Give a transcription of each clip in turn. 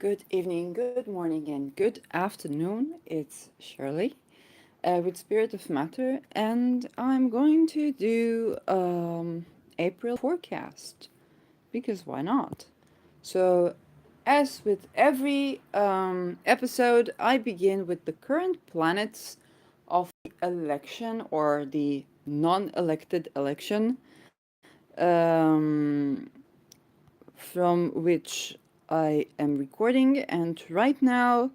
Good evening, good morning, and good afternoon. It's Shirley with Spirit of Matter, and I'm going to do April forecast because why not? So, as with every episode, I begin with the current planets of the election or the non elected election from which I am recording. And right now,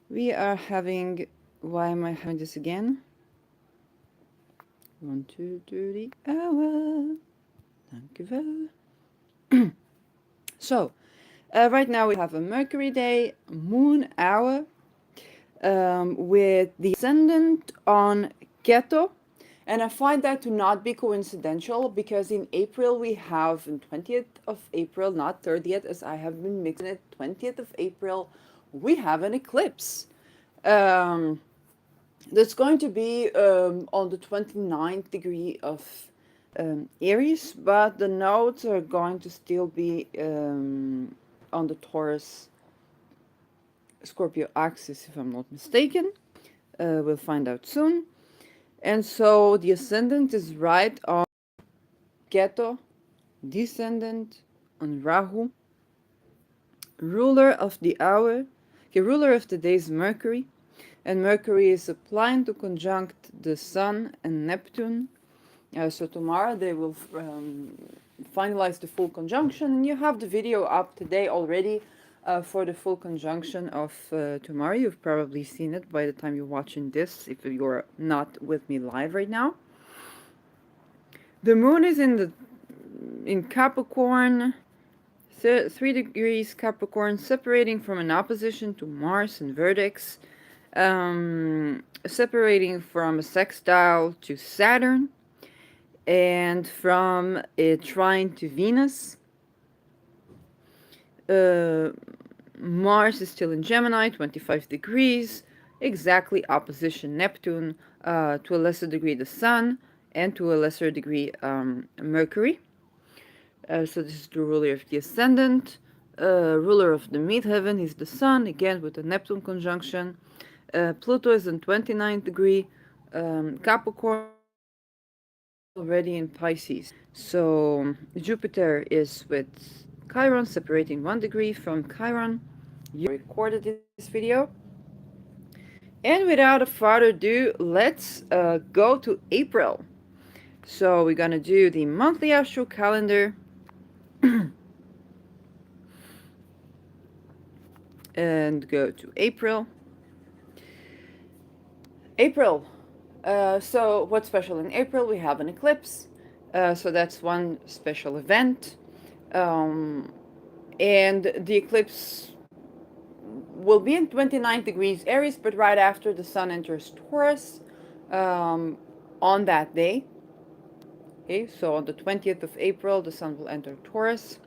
we are having. Why am I having this again? 1, 2, 3 hour. Dankjewel. So, right now we have a Mercury day, moon hour, with the ascendant on Keto. And I find that to not be coincidental because in April we have, on 20th of April, not 30th, as I have been mixing it, 20th of April, we have an eclipse. Um, that's going to be on the 29th degree of Aries, but the nodes are going to still be on the Taurus Scorpio axis, if I'm not mistaken. We'll find out soon. And so the ascendant is right on Keto, descendant on Rahu, ruler of the hour, okay, ruler of the day is Mercury, and Mercury is applying to conjunct the Sun and Neptune. So tomorrow they will finalize the full conjunction, and you have the video up today already for the full conjunction of tomorrow. You've probably seen it by the time you're watching this, if you're not with me live right now. The moon is in Capricorn, 3 degrees Capricorn, separating from an opposition to Mars and Vertex, separating from a sextile to Saturn, and from a trine to Venus. Mars is still in Gemini, 25 degrees, exactly opposition Neptune, to a lesser degree the Sun, and to a lesser degree Mercury. So this is the ruler of the ascendant, ruler of the midheaven is the Sun, again with the Neptune conjunction. Pluto is in 29th degree Capricorn, already in Pisces. So Jupiter is with Chiron, separating 1 degree from Chiron. You recorded this video. And without a further ado, let's go to April. So we're gonna do the monthly astral calendar and go to April. April. So what's special in April? We have an eclipse. So that's one special event. Um, and the eclipse will be in 29 degrees Aries, but right after the sun enters Taurus on that day. Okay, so on the 20th of April, the sun will enter Taurus.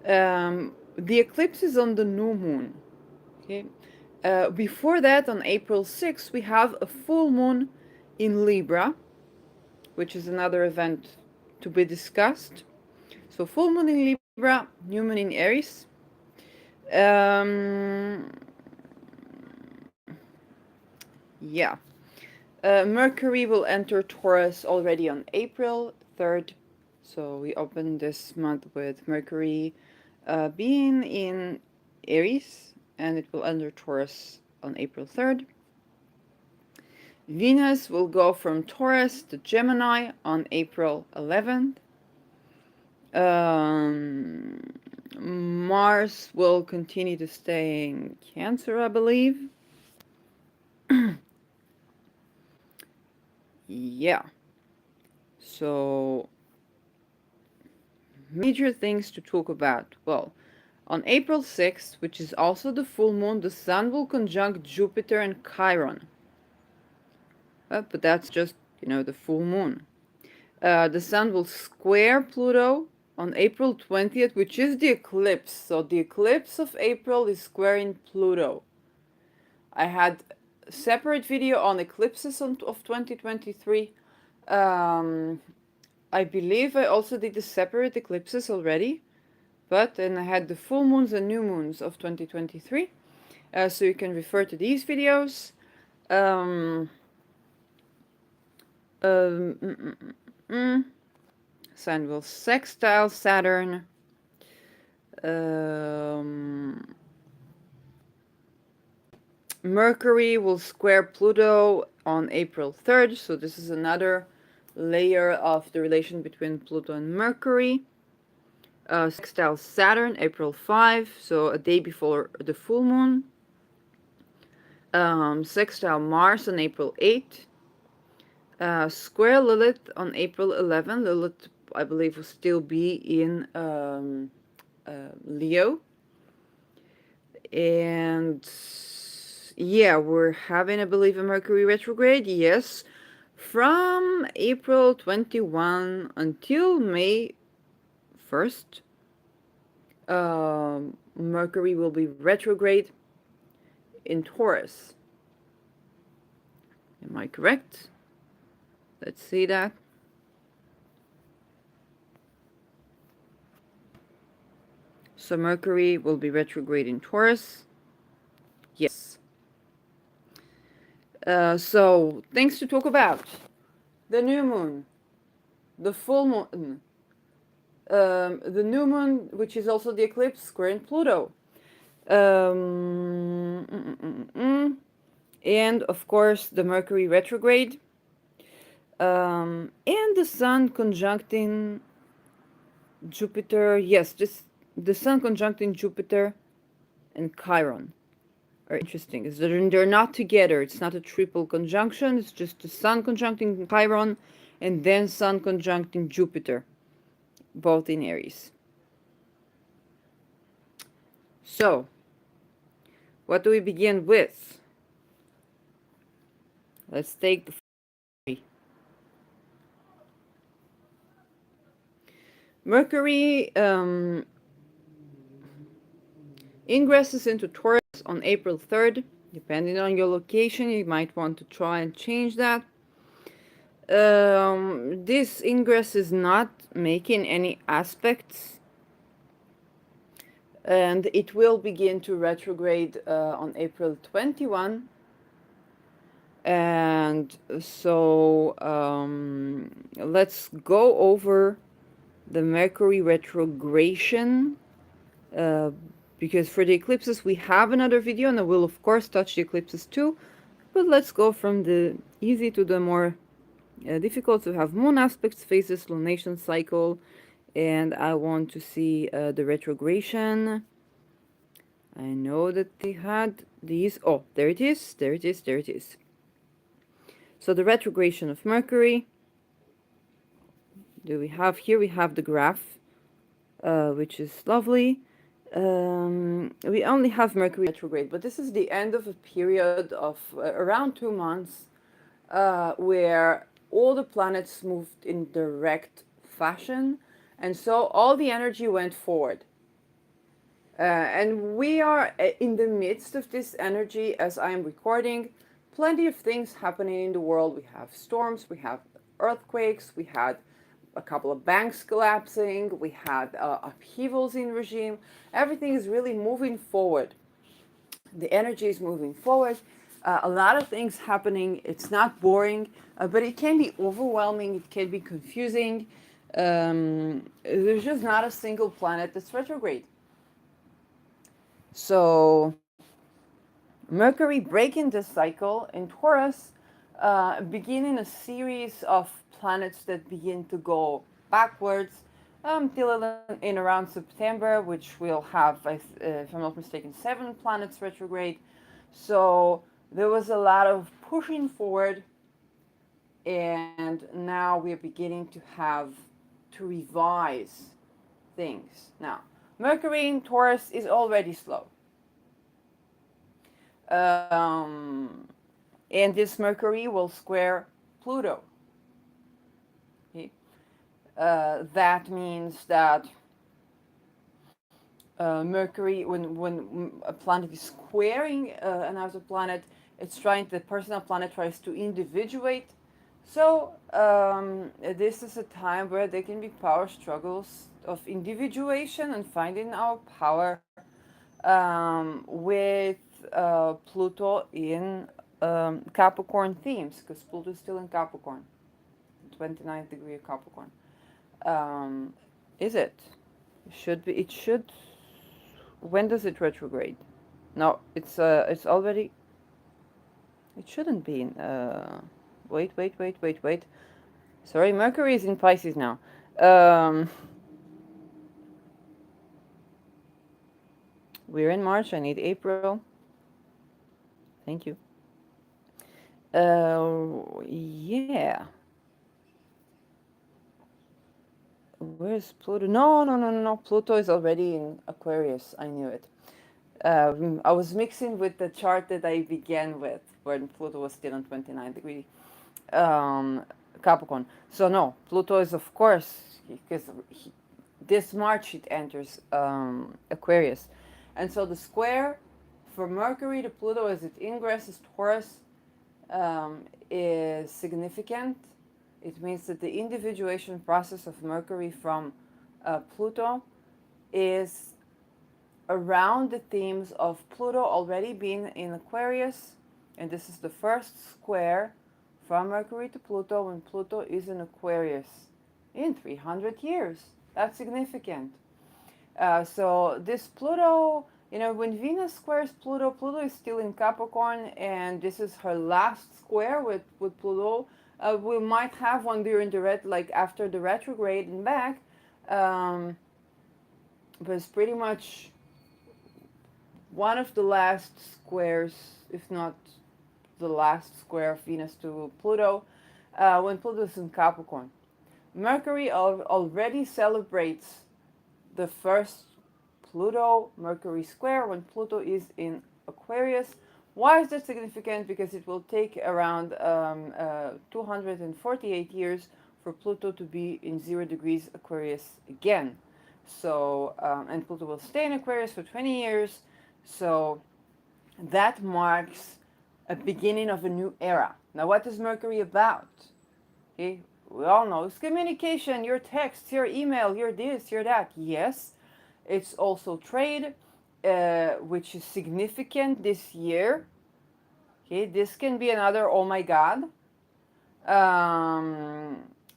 The eclipse is on the new moon. Okay. Before that, on April 6th, we have a full moon in Libra, which is another event to be discussed. So full moon in Libra, new moon in Aries. Um, yeah. Mercury will enter Taurus already on April 3rd. So we open this month with Mercury being in Aries, and it will enter Taurus on April 3rd. Venus will go from Taurus to Gemini on April 11th. Mars will continue to stay in Cancer, I believe. Yeah. So, major things to talk about. Well, on April 6th, which is also the full moon, the Sun will conjunct Jupiter and Chiron. But that's just, the full moon. The Sun will square Pluto on April 20th, which is the eclipse. So the eclipse of April is squaring Pluto. I had a separate video on eclipses of 2023. I believe I also did the separate eclipses already, But then I had the full moons and new moons of 2023. So you can refer to these videos. Um, um, mm, mm, mm, mm. Sun will sextile Saturn. Mercury will square Pluto on April 3rd. So this is another layer of the relation between Pluto and Mercury. Sextile Saturn, April 5, so a day before the full moon. Sextile Mars on April 8. Square Lilith on April 11. Lilith, I believe, will still be in Leo. And yeah, we're having, I believe, a Mercury retrograde. Yes. From April 21 until May 1st, Mercury will be retrograde in Taurus. Am I correct? Let's see that. So Mercury will be retrograde in Taurus. Yes. So things to talk about. The new moon. The full moon. The new moon, which is also the eclipse, squaring Pluto. And of course the Mercury retrograde. And the Sun conjuncting Jupiter. Yes, the Sun conjuncting Jupiter and Chiron are interesting. Is that they're not together. It's not a triple conjunction. It's just the Sun conjuncting Chiron and then Sun conjuncting Jupiter, both in Aries. So, what do we begin with? Let's take the Mercury ingresses into Taurus on April 3rd. Depending on your location, you might want to try and change that. This ingress is not making any aspects, and it will begin to retrograde on April 21. And so let's go over the Mercury retrogression, because for the eclipses we have another video and I will of course touch the eclipses too, but let's go from the easy to the more difficult. To have moon aspects, phases, lunation cycle, and I want to see the retrogression. I know that they had these. Oh, there it is, there it is, there it is. So the retrogression of Mercury. Do we have here? We have the graph, which is lovely. We only have Mercury retrograde, but this is the end of a period of around 2 months where all the planets moved in direct fashion, and so all the energy went forward. And we are in the midst of this energy as I am recording. Plenty of things happening in the world. We have storms, we have earthquakes, we had a couple of banks collapsing, we had upheavals in regime. Everything is really moving forward. The energy is moving forward. A lot of things happening. It's not boring, but it can be overwhelming. It can be confusing. There's just not a single planet that's retrograde. So Mercury breaking this cycle in Taurus, beginning a series of planets that begin to go backwards till in around September, which we'll have, if I'm not mistaken, 7 planets retrograde. So there was a lot of pushing forward, and now we're beginning to have to revise things. Now, Mercury in Taurus is already slow. And this Mercury will square Pluto. Okay? That means that Mercury, when a planet is squaring another planet, it's trying, the personal planet tries to individuate. So this is a time where there can be power struggles of individuation and finding our power with Pluto in Capricorn themes, because Pluto is still in Capricorn, 29th degree of Capricorn. Um, is it? Should be. It should. When does it retrograde? No, it's already. It shouldn't be in. Wait. Sorry, Mercury is in Pisces now. Um, we're in March. I need April. Thank you. Yeah. Where's Pluto? No. Pluto is already in Aquarius. I knew it. I was mixing with the chart that I began with when Pluto was still in 29 degree um, Capricorn. So no, Pluto is of course because this March it enters Aquarius, and so the square for Mercury to Pluto as it ingresses Taurus is significant. It means that the individuation process of Mercury from Pluto is around the themes of Pluto already being in Aquarius, and this is the first square from Mercury to Pluto when Pluto is in Aquarius in 300 years. That's significant. So this Pluto, when Venus squares Pluto, Pluto is still in Capricorn, and this is her last square with Pluto. We might have one during the like after the retrograde and back, um, but it's pretty much one of the last squares, if not the last square of Venus to Pluto, when Pluto is in Capricorn. Mercury already celebrates the first Pluto Mercury square when Pluto is in Aquarius. Why is that significant? Because it will take around 248 years for Pluto to be in 0 degrees Aquarius again. So, and Pluto will stay in Aquarius for 20 years. So that marks a beginning of a new era. Now, what is Mercury about? Okay, we all know it's communication, your text, your email, your this, your that. Yes, it's also trade, which is significant this year. Okay, this can be another oh my god.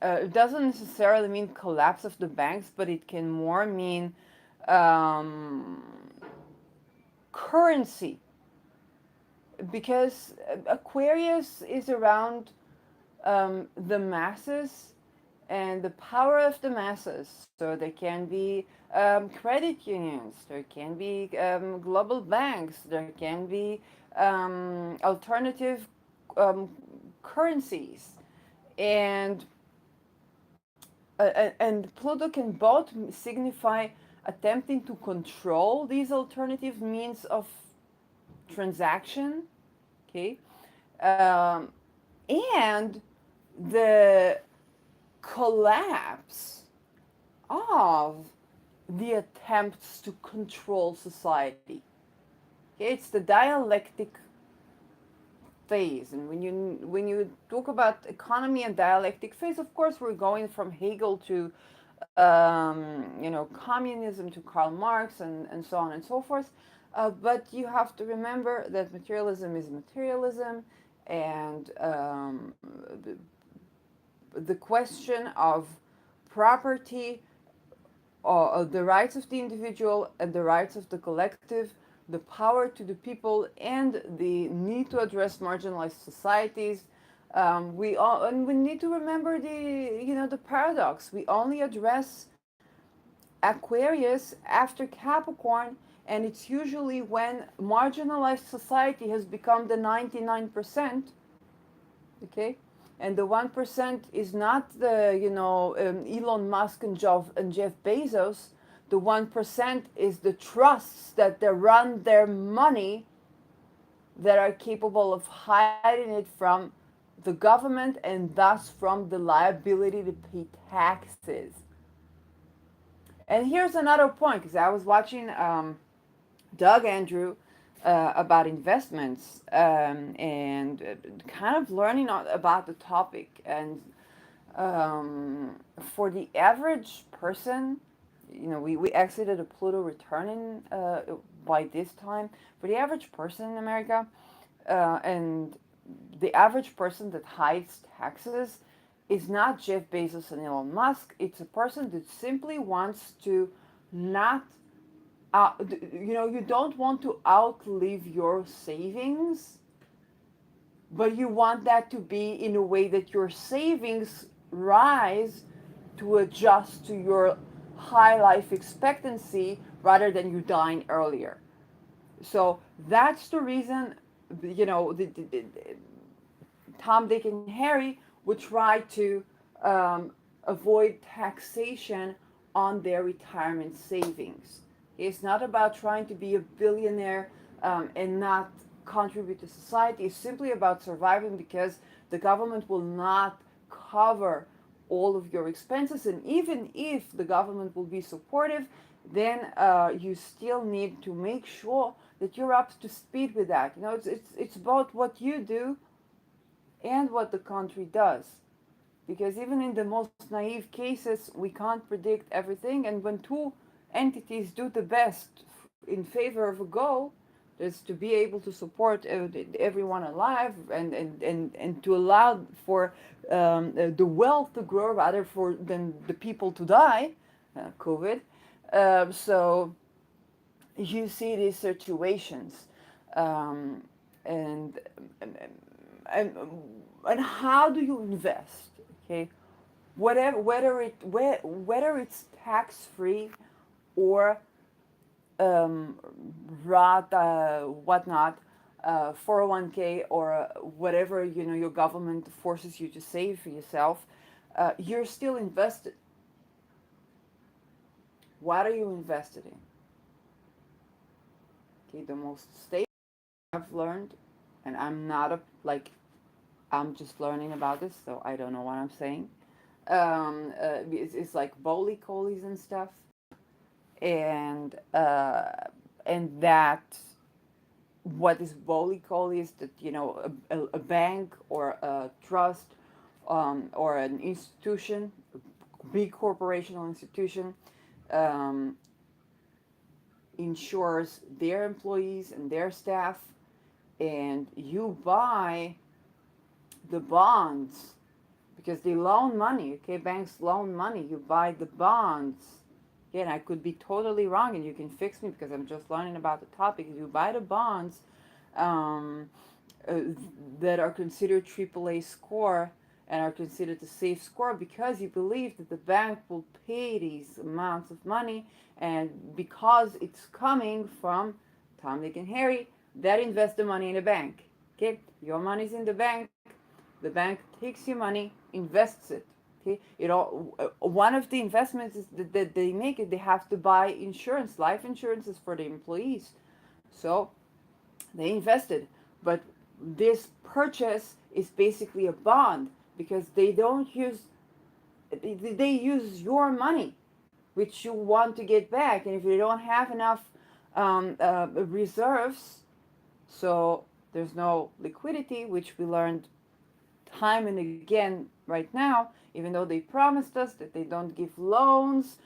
It doesn't necessarily mean collapse of the banks, but it can more mean um, currency, because Aquarius is around the masses and the power of the masses. So there can be credit unions, there can be global banks, there can be alternative um, currencies, and and Pluto can both signify attempting to control these alternative means of transaction, okay, um, and the collapse of the attempts to control society. Okay, it's the dialectic phase, and when you talk about economy and dialectic phase, of course, we're going from Hegel to communism to Karl Marx and so on and so forth. But you have to remember that materialism is materialism, and the question of property, the rights of the individual and the rights of the collective, the power to the people, and the need to address marginalized societies. We need to remember the paradox. We only address Aquarius after Capricorn, and it's usually when marginalized society has become the 99%. Okay, and the 1% is not the Elon Musk and Jeff Bezos. The 1% is the trusts that they run their money, that are capable of hiding it from the government and thus from the liability to pay taxes. And here's another point, because I was watching Doug Andrew about investments, and kind of learning about the topic. And for the average person, we exited a Pluto returning by this time. For the average person in America, and the average person that hides taxes is not Jeff Bezos and Elon Musk. It's a person that simply wants to not, you don't want to outlive your savings, but you want that to be in a way that your savings rise to adjust to your high life expectancy rather than you dying earlier. So that's the reason, Tom, Dick, and Harry would try to um, avoid taxation on their retirement savings. It's not about trying to be a billionaire and not contribute to society. It's simply about surviving because the government will not cover all of your expenses. And even if the government will be supportive, then you still need to make sure that you're up to speed with that. It's about what you do and what the country does. Because even in the most naive cases, we can't predict everything. And when two entities do the best in favor of a goal, is to be able to support everyone alive, and to allow for the wealth to grow rather for than the people to die, COVID. So you see these situations, um, and, and and how do you invest? Okay, whether it's tax free or um, Roth, whatnot, 401k, or whatever your government forces you to save for yourself, you're still invested. What are you invested in? Okay, the most stable I've learned, and I'm not a like I'm just learning about this, so I don't know what I'm saying. It's like bowly colies and stuff, and that what is Bolicol is that a bank or a trust, or an institution, a big corporational institution, um, insures their employees and their staff, and you buy the bonds because they loan money. Okay, banks loan money. You buy the bonds. Again, I could be totally wrong, and you can fix me because I'm just learning about the topic. You buy the bonds um, uh, that are considered AAA score and are considered a safe score because you believe that the bank will pay these amounts of money, and because it's coming from Tom, Dick, and Harry that invest the money in the bank. Okay, your money's in the bank. The bank takes your money, invests it. Okay, one of the investments is that they make it. They have to buy insurance, life insurances for the employees. So they invested, but this purchase is basically a bond because they use your money, which you want to get back, and if you don't have enough reserves, so there's no liquidity, which we learned time and again right now, even though they promised us that they don't give loans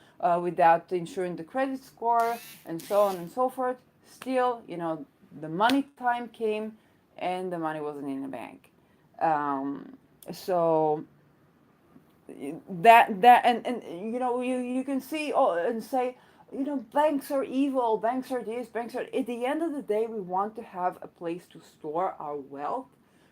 without ensuring the credit score and so on and so forth. Still, the money time came and the money wasn't in the bank. So that and you can see, and say, banks are evil, banks are this, banks are, at the end of the day we want to have a place to store our wealth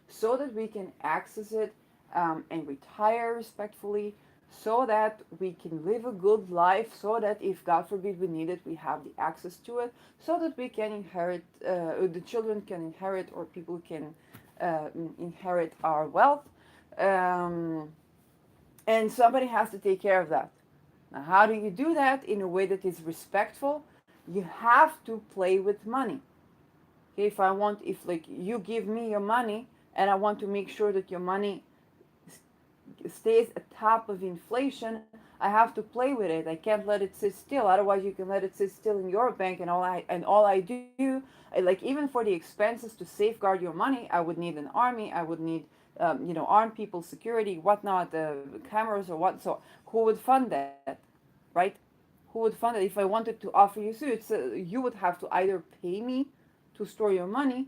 so that we can access it, and retire respectfully, so that we can live a good life, so that if God forbid we need it, we have the access to it, so that we can inherit, the children can inherit, or people can inherit our wealth. Um, and somebody has to take care of that. Now, how do you do that in a way that is respectful? You have to play with money. Okay, if like you give me your money and I want to make sure that your money stays at top of inflation, I have to play with it. I can't let it sit still. Otherwise, you can let it sit still in your bank, and all I do, like even for the expenses to safeguard your money, I would need an army. I would need armed people, security, whatnot, cameras or what. So who would fund that, right? Who would fund it? If I wanted to offer you suits, you would have to either pay me to store your money,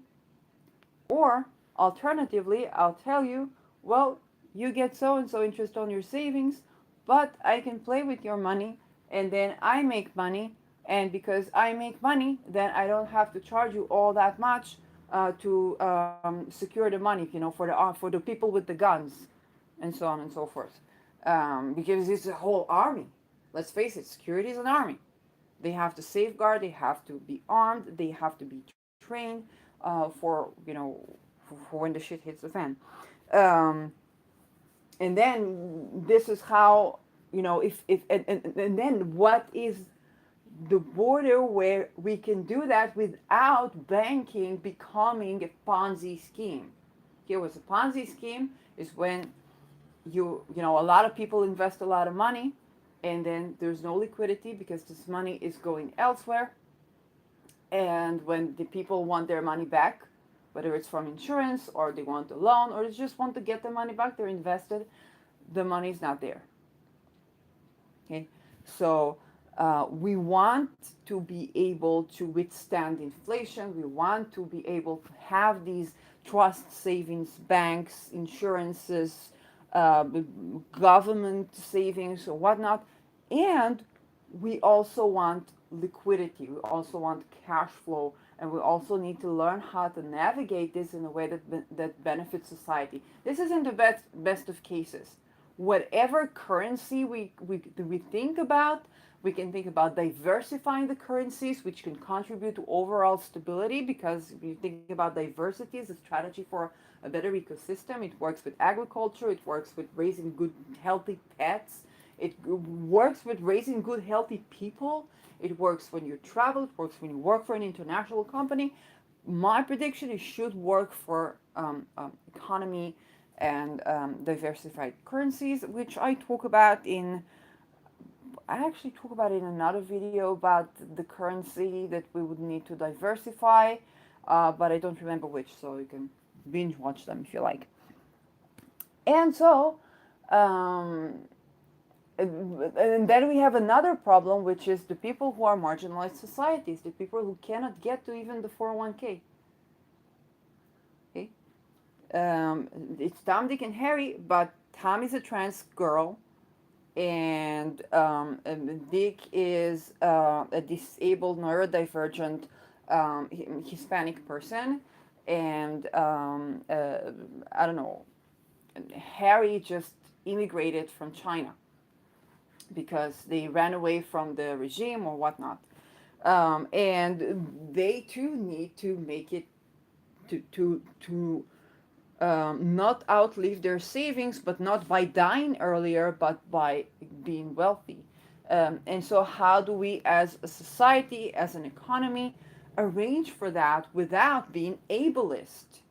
or alternatively, I'll tell you, well, you get so and so interest on your savings, but I can play with your money and then I make money. And because I make money, then I don't have to charge you all that much to secure the money, for the people with the guns, and so on and so forth. Because it's a whole army. Let's face it, security is an army. They have to safeguard. They have to be armed. They have to be trained for when the shit hits the fan. Um, and then this is how if and then what is the border where we can do that without banking becoming a Ponzi scheme. Okay, what's a Ponzi scheme is when a lot of people invest a lot of money, and then there's no liquidity because this money is going elsewhere. And when the people want their money back, whether it's from insurance or they want a loan or they just want to get the money back, they're invested, the money is not there. Okay, so we want to be able to withstand inflation. We want to be able to have these trust savings banks, insurances, uh, government savings, or whatnot. And we also want liquidity. We also want cash flow. And we also need to learn how to navigate this in a way that benefits society. This is in the best of cases. Whatever currency we think about, we can think about diversifying the currencies, which can contribute to overall stability, because if you think about diversity as a strategy for a better ecosystem, it works with agriculture, it works with raising good, healthy pets, it works with raising good, healthy people, it works when you travel, it works when you work for an international company. My prediction is should work for economy and diversified currencies, which I actually talk about in another video about the currency that we would need to diversify, but I don't remember which, so you can binge watch them if you like. And so, um, and then we have another problem, which is the people who are marginalized societies, the people who cannot get to even the 401k. Okay, it's Tom, Dick, and Harry, but Tom is a trans girl, and Dick is a disabled neurodivergent Hispanic person, and I don't know, Harry just immigrated from China because they ran away from the regime or whatnot, and they too need to make it to not outlive their savings, but not by dying earlier, but by being wealthy. And so, how do we, as a society, as an economy, arrange for that without being ableist?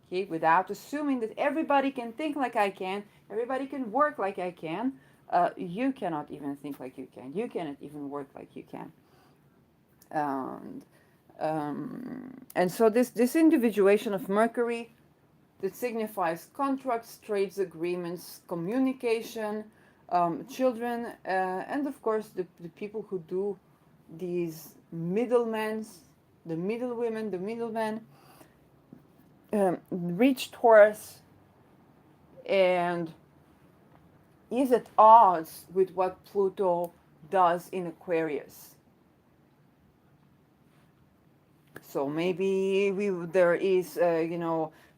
Okay, without assuming that everybody can think like I can, everybody can work like I can. You cannot even think like you can. You cannot even work like you can. And and so this individuation of Mercury that signifies contracts, trades, agreements, communication, children, and of course the people who do these middlemen, the middle women, the middlemen, reach Taurus and is at odds with what Pluto does in Aquarius. So maybe there is,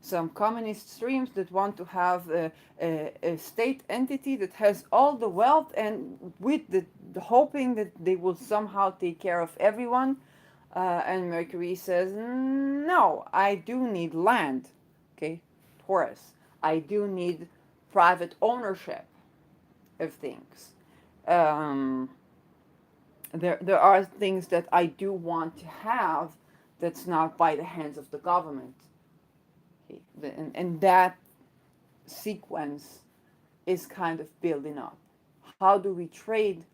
some communist streams that want to have a state entity that has all the wealth, and with the hoping that they will somehow take care of everyone. And Mercury says, no, I do need land. Okay, Taurus. I do need private ownership of things. Um, there are things that I do want to have that's not by the hands of the government. Okay? And that sequence is kind of building up. How do we trade?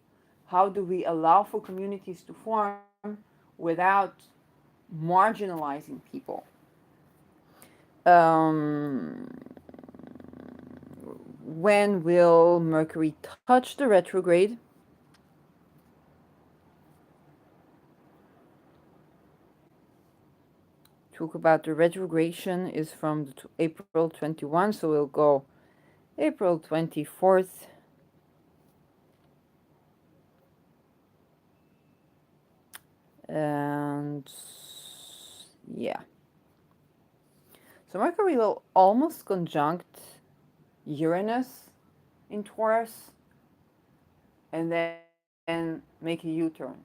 How do we allow for communities to form without marginalizing people? Um, when will Mercury touch the retrograde? Talk about the retrogression is from April 21, so we'll go April 24th. And yeah. So Mercury will almost conjunct Uranus in Taurus and then make a U-turn.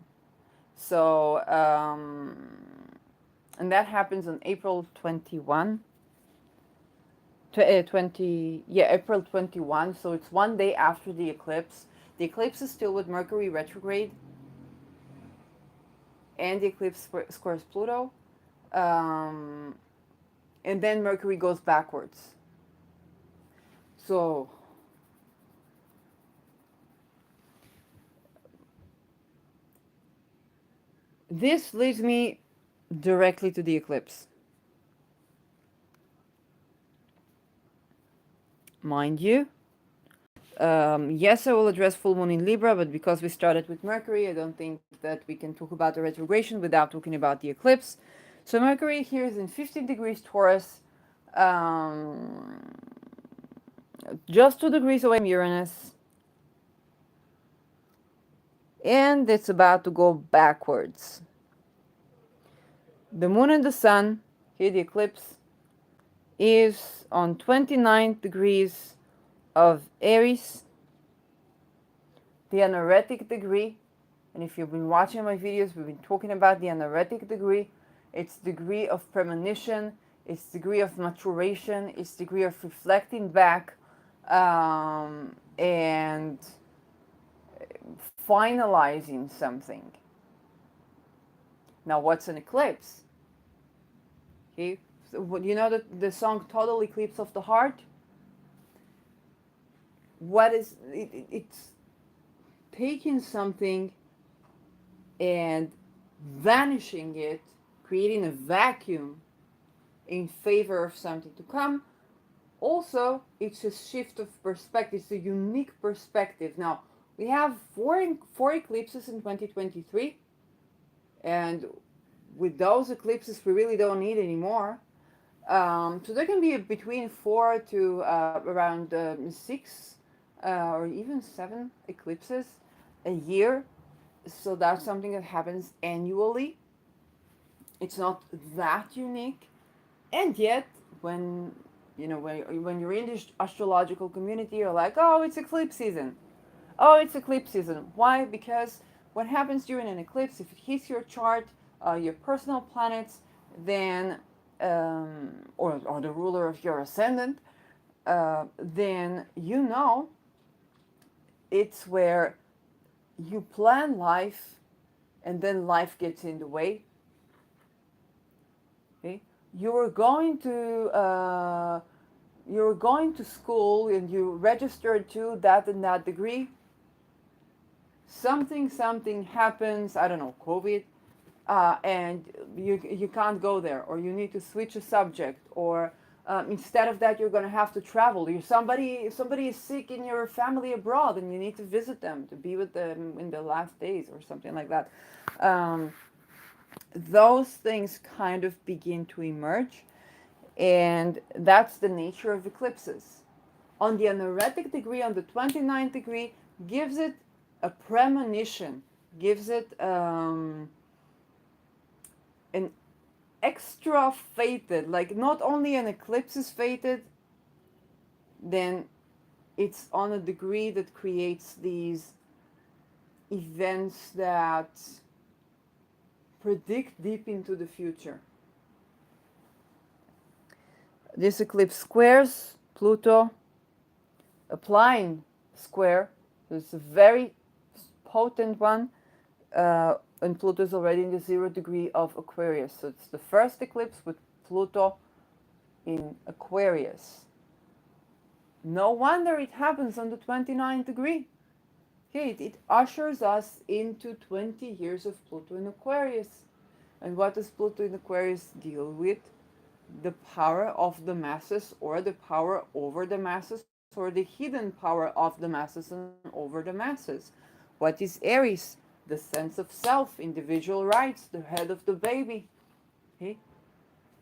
So, and that happens on April 21. 20, yeah, April 21. So it's one day after the eclipse. The eclipse is still with Mercury retrograde, and the eclipse squares Pluto. Um, and then Mercury goes backwards. So this leads me directly to the eclipse. Mind you, yes, I will address full moon in Libra, but because we started with Mercury, I don't think that we can talk about the retrogression without talking about the eclipse. So Mercury here is in 15 degrees Taurus, just 2 degrees away from Uranus, and it's about to go backwards. The moon and the sun, here the eclipse, is on 29 degrees of Aries, the anaretic degree. And if you've been watching my videos, we've been talking about the anaretic degree. It's degree of premonition, it's degree of maturation, it's degree of reflecting back and finalizing something. Now, what's an eclipse? Okay, so, you know the song "Total Eclipse of the Heart." What is it? It's taking something and vanishing it, creating a vacuum in favor of something to come. Also, it's a shift of perspective. It's a unique perspective. Now, we have four eclipses in 2023, and with those eclipses, we really don't need any more. So there can be between 4 to around 6 or even 7 eclipses a year. So that's something that happens annually. It's not that unique, and yet when when you're in this astrological community, you're like, oh, it's eclipse season. Oh, it's eclipse season. Why? Because what happens during an eclipse, if it hits your chart, your personal planets, then or the ruler of your ascendant, then it's where you plan life, and then life gets in the way. Okay, you're going to school and you registered to that and that degree. Something happens. I don't know, COVID, and you can't go there, or you need to switch a subject, or instead of that you're going to have to travel. Somebody is sick in your family abroad, and you need to visit them to be with them in the last days or something like that. Those things kind of begin to emerge, and that's the nature of eclipses. On the anaretic degree, on the 29th degree, gives it a premonition, gives it an extra fated, like not only an eclipse is fated, then it's on a degree that creates these events that predict deep into the future. This eclipse squares Pluto, applying square. It's a very potent one, and Pluto is already in the 0 degree of Aquarius. So it's the first eclipse with Pluto in Aquarius. No wonder it happens on the 29th degree. Okay, it ushers us into 20 years of Pluto in Aquarius. And what does Pluto in Aquarius deal with? The power of the masses, or the power over the masses, or the hidden power of the masses and over the masses. What is Aries? The sense of self, individual rights, the head of the baby. Okay?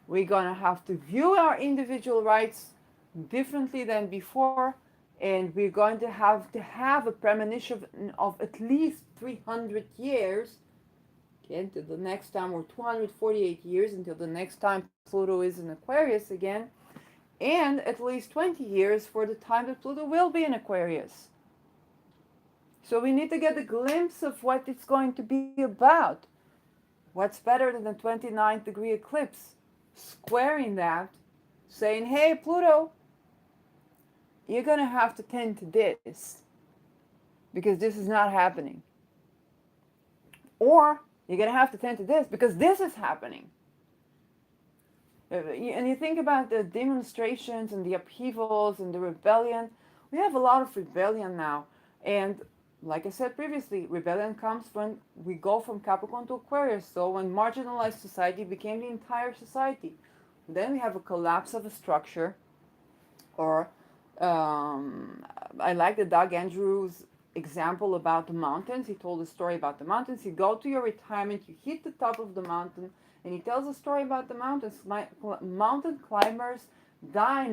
We're gonna have to view our individual rights differently than before, and we're going to have a premonition of at least 300 years, okay, until the next time, or 248 years until the next time Pluto is in Aquarius again, and at least 20 years for the time that Pluto will be in Aquarius. So we need to get a glimpse of what it's going to be about. What's better than the 29th degree eclipse? Squaring that, saying, hey, Pluto, you're going to have to tend to this because this is not happening. Or you're going to have to tend to this because this is happening. And you think about the demonstrations and the upheavals and the rebellion. We have a lot of rebellion now. And like I said previously, rebellion comes when we go from Capricorn to Aquarius. So when marginalized society became the entire society. Then we have a collapse of a structure. Or I like the Doug Andrews example about the mountains. He told a story about the mountains. You go to your retirement, you hit the top of the mountain, and he tells a story about the mountains. Mountain climbers die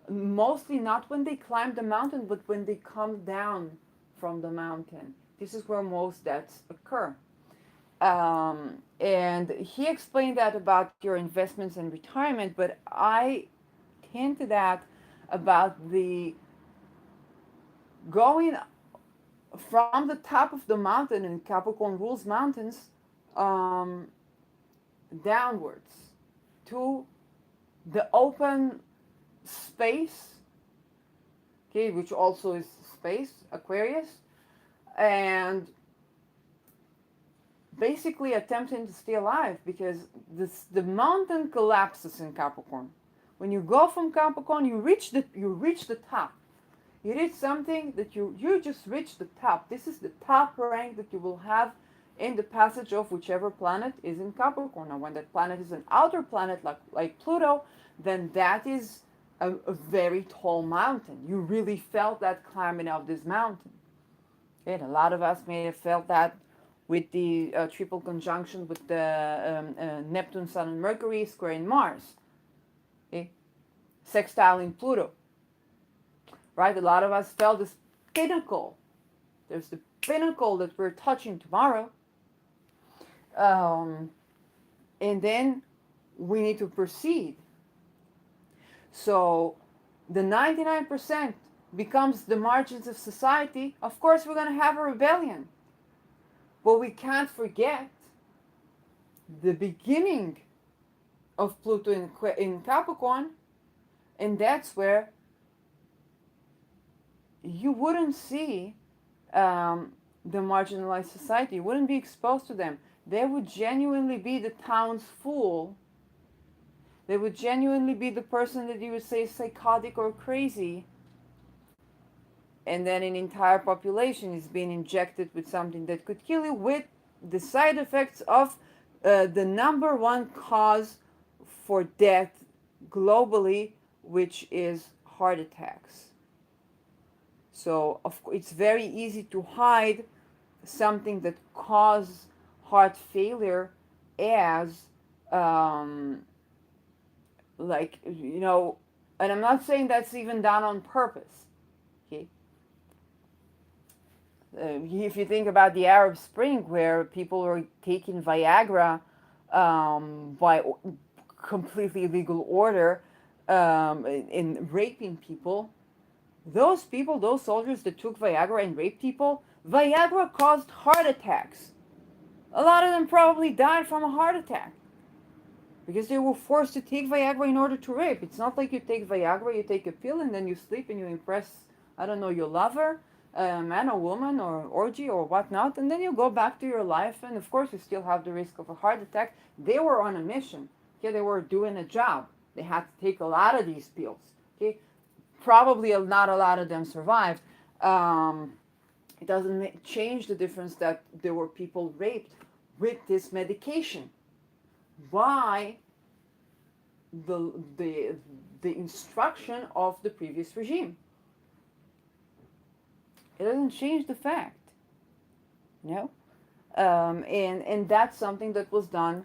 mostly not when they climb the mountain, but when they come down from the mountain. This is where most deaths occur. And he explained that about your investments and retirement, but I hinted at about the going from the top of the mountain, and Capricorn rules mountains, um, downwards to the open space, okay, which also is space, Aquarius, and basically attempting to stay alive because the mountain collapses in Capricorn. When you go from Capricorn, you reach the top. You reach something that you just reach the top. This is the top rank that you will have in the passage of whichever planet is in Capricorn. Now, when that planet is an outer planet like Pluto, then that is a very tall mountain. You really felt that climbing up this mountain. And a lot of us may have felt that with the triple conjunction with the Neptune, Sun, and Mercury squaring Mars, okay? Sextile in Pluto, right? A lot of us felt this pinnacle. There's the pinnacle that we're touching tomorrow. And then we need to proceed. So the 99% becomes the margins of society. Of course, we're going to have a rebellion. But we can't forget the beginning of Pluto in Capricorn, and that's where you wouldn't see the marginalized society. You wouldn't be exposed to them. They would genuinely be the town's fool. They would genuinely be the person that you would say is psychotic or crazy. And then an entire population is being injected with something that could kill you, with the side effects of the number one cause for death globally, which is heart attacks. So it's very easy to hide something that causes heart failure as like, you know, and I'm not saying that's even done on purpose. Okay. If you think about the Arab Spring, where people were taking Viagra by completely legal order, in raping people, those soldiers that took Viagra and raped people, Viagra caused heart attacks. A lot of them probably died from a heart attack because they were forced to take Viagra in order to rape. It's not like you take Viagra, you take a pill, and then you sleep and you impress, I don't know, your lover, man or woman, or orgy or whatnot, and then you go back to your life, and of course you still have the risk of a heart attack. They were on a mission. Okay, they were doing a job. They had to take a lot of these pills. Okay, probably not a lot of them survived. Um, it doesn't change the difference that there were people raped with this medication. Why the the the instruction of the previous regime? It doesn't change the fact, you know. And that's something that was done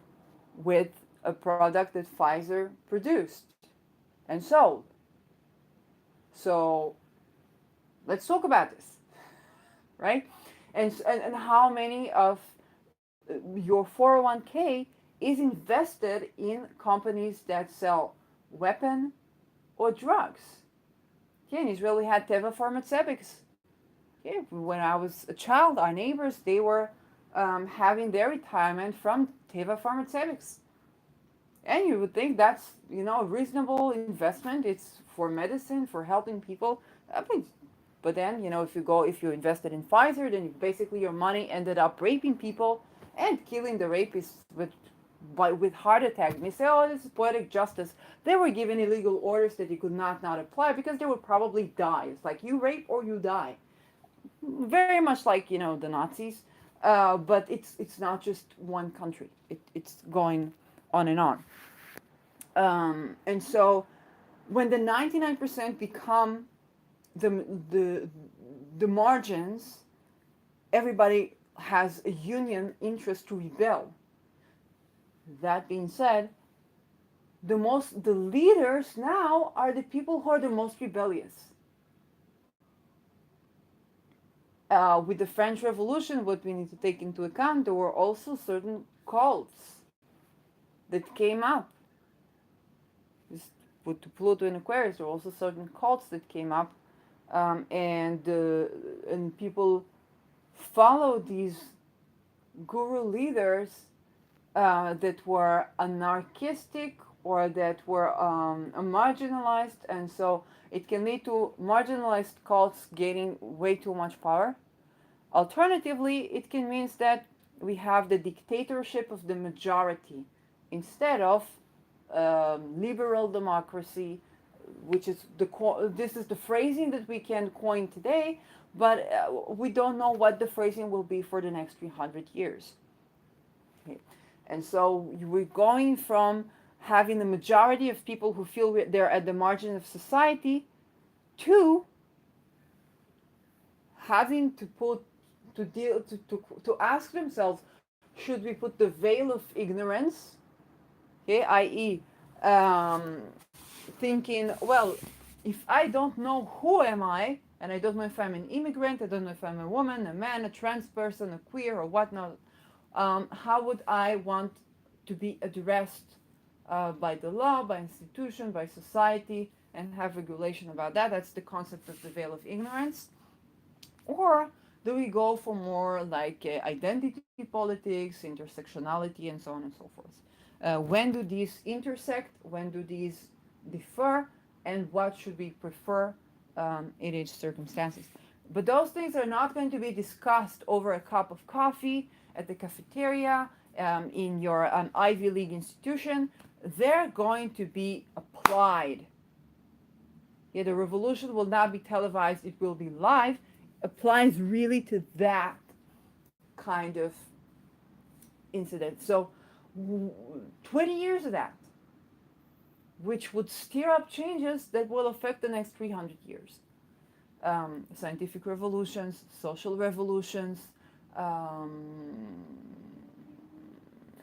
with a product that Pfizer produced and sold. So let's talk about this, right? And how many of your 401k is invested in companies that sell weapon or drugs. Yeah, in Israel we had Teva Pharmaceutics. Yeah, when I was a child, our neighbors, they were having their retirement from Teva Pharmaceutics. And you would think that's, a reasonable investment. It's for medicine, for helping people. I mean, but then, if you invested in Pfizer, then basically your money ended up raping people and killing the rapists with heart attack. And they say, oh, this is poetic justice. They were given illegal orders that you could not apply because they would probably die. It's like you rape or you die. Very much like, the Nazis. But it's not just one country. It's going on and on. And so when the 99% become the, the, the margins, everybody has a union interest to rebel. That being said, the leaders now are the people who are the most rebellious. With the French Revolution, what we need to take into account, there were also certain cults that came up. Just put to Pluto and Aquarius, there were also certain cults that came up, and people followed these guru leaders that were anarchistic or that were marginalized, and so it can lead to marginalized cults gaining way too much power. Alternatively, it can mean that we have the dictatorship of the majority instead of liberal democracy, which is this is the phrasing that we can coin today, but we don't know what the phrasing will be for the next 300 years. Okay. And so we're going from having the majority of people who feel they're at the margin of society to having to ask themselves, should we put the veil of ignorance, okay, i.e., thinking, well, if I don't know who am I, and I don't know if I'm an immigrant, I don't know if I'm a woman, a man, a trans person, a queer, or whatnot, how would I want to be addressed by the law, by institution, by society, and have regulation about that? That's the concept of the veil of ignorance. Or do we go for more like identity politics, intersectionality, and so on and so forth? When do these intersect? When do these differ? And what should we prefer in each circumstances? But those things are not going to be discussed over a cup of coffee at the cafeteria in your Ivy League institution. They're going to be applied. Yeah, the revolution will not be televised, it will be live. Applies really to that kind of incident. So 20 years of that, which would stir up changes that will affect the next 300 years. Scientific revolutions, social revolutions,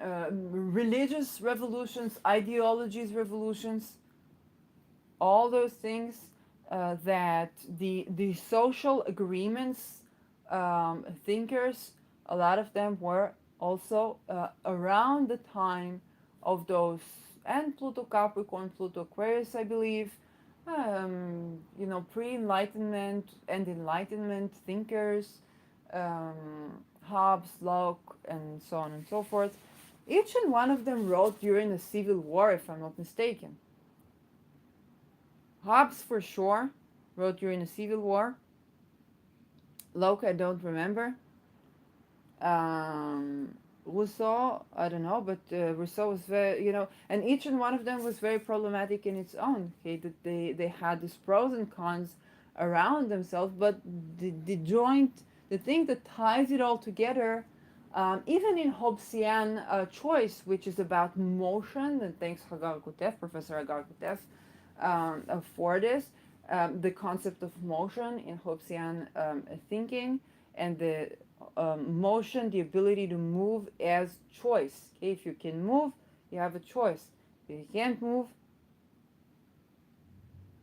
religious revolutions, ideologies revolutions, all those things that the social agreements thinkers, a lot of them were also around the time of those, and Pluto Capricorn, Pluto Aquarius, I believe, pre-Enlightenment and Enlightenment thinkers, Hobbes, Locke, and so on and so forth. Each and one of them wrote during the Civil War, if I'm not mistaken. Hobbes, for sure, wrote during the Civil War. Locke, I don't remember. Rousseau, I don't know, but Rousseau was very, and each and one of them was very problematic in its own. Okay, that they had these pros and cons around themselves, but the joint, the thing that ties it all together, even in Hobbesian choice, which is about motion, and thanks Hagar Kutef, Professor Hagar Kutef, for this, the concept of motion in Hobbesian thinking, and the motion, the ability to move as choice. Okay? If you can move, you have a choice. If you can't move,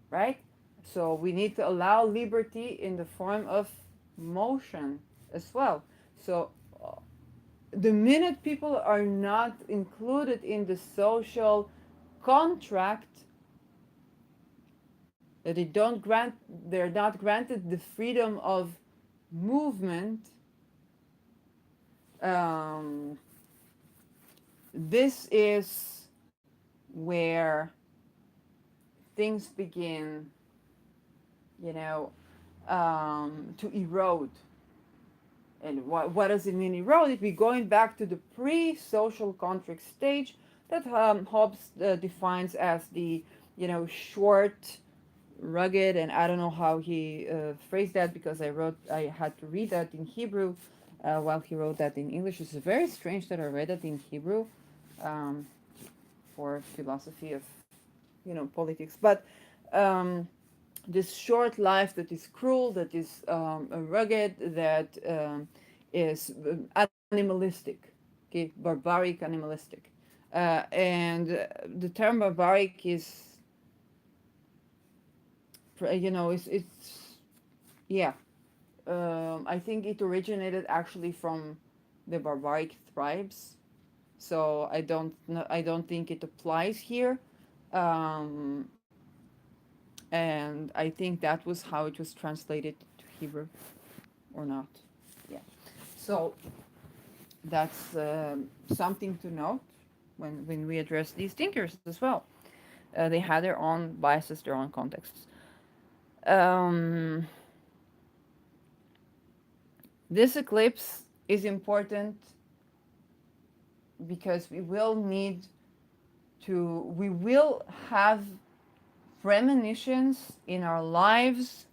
right? So we need to allow liberty in the form of motion as well. So the minute people are not included in the social contract, that they're not granted the freedom of movement. um, this is where things begin, you know, to erode. And what does it mean erode? If we're going back to the pre-social contract stage that Hobbes defines as the, short, rugged, and I don't know how he phrased that, because I had to read that in Hebrew while he wrote that in English. It's very strange that I read that in Hebrew um, for philosophy of, politics. But this short life that is cruel, that is rugged, that is animalistic, okay, barbaric, animalistic. And the term barbaric is, it's yeah. I think it originated actually from the barbaric tribes, so I don't think it applies here. Um, and I think that was how it was translated to Hebrew, or not. Yeah. So that's something to note when we address these thinkers as well. They had their own biases, their own contexts. Um, this eclipse is important because we will have premonitions in our lives,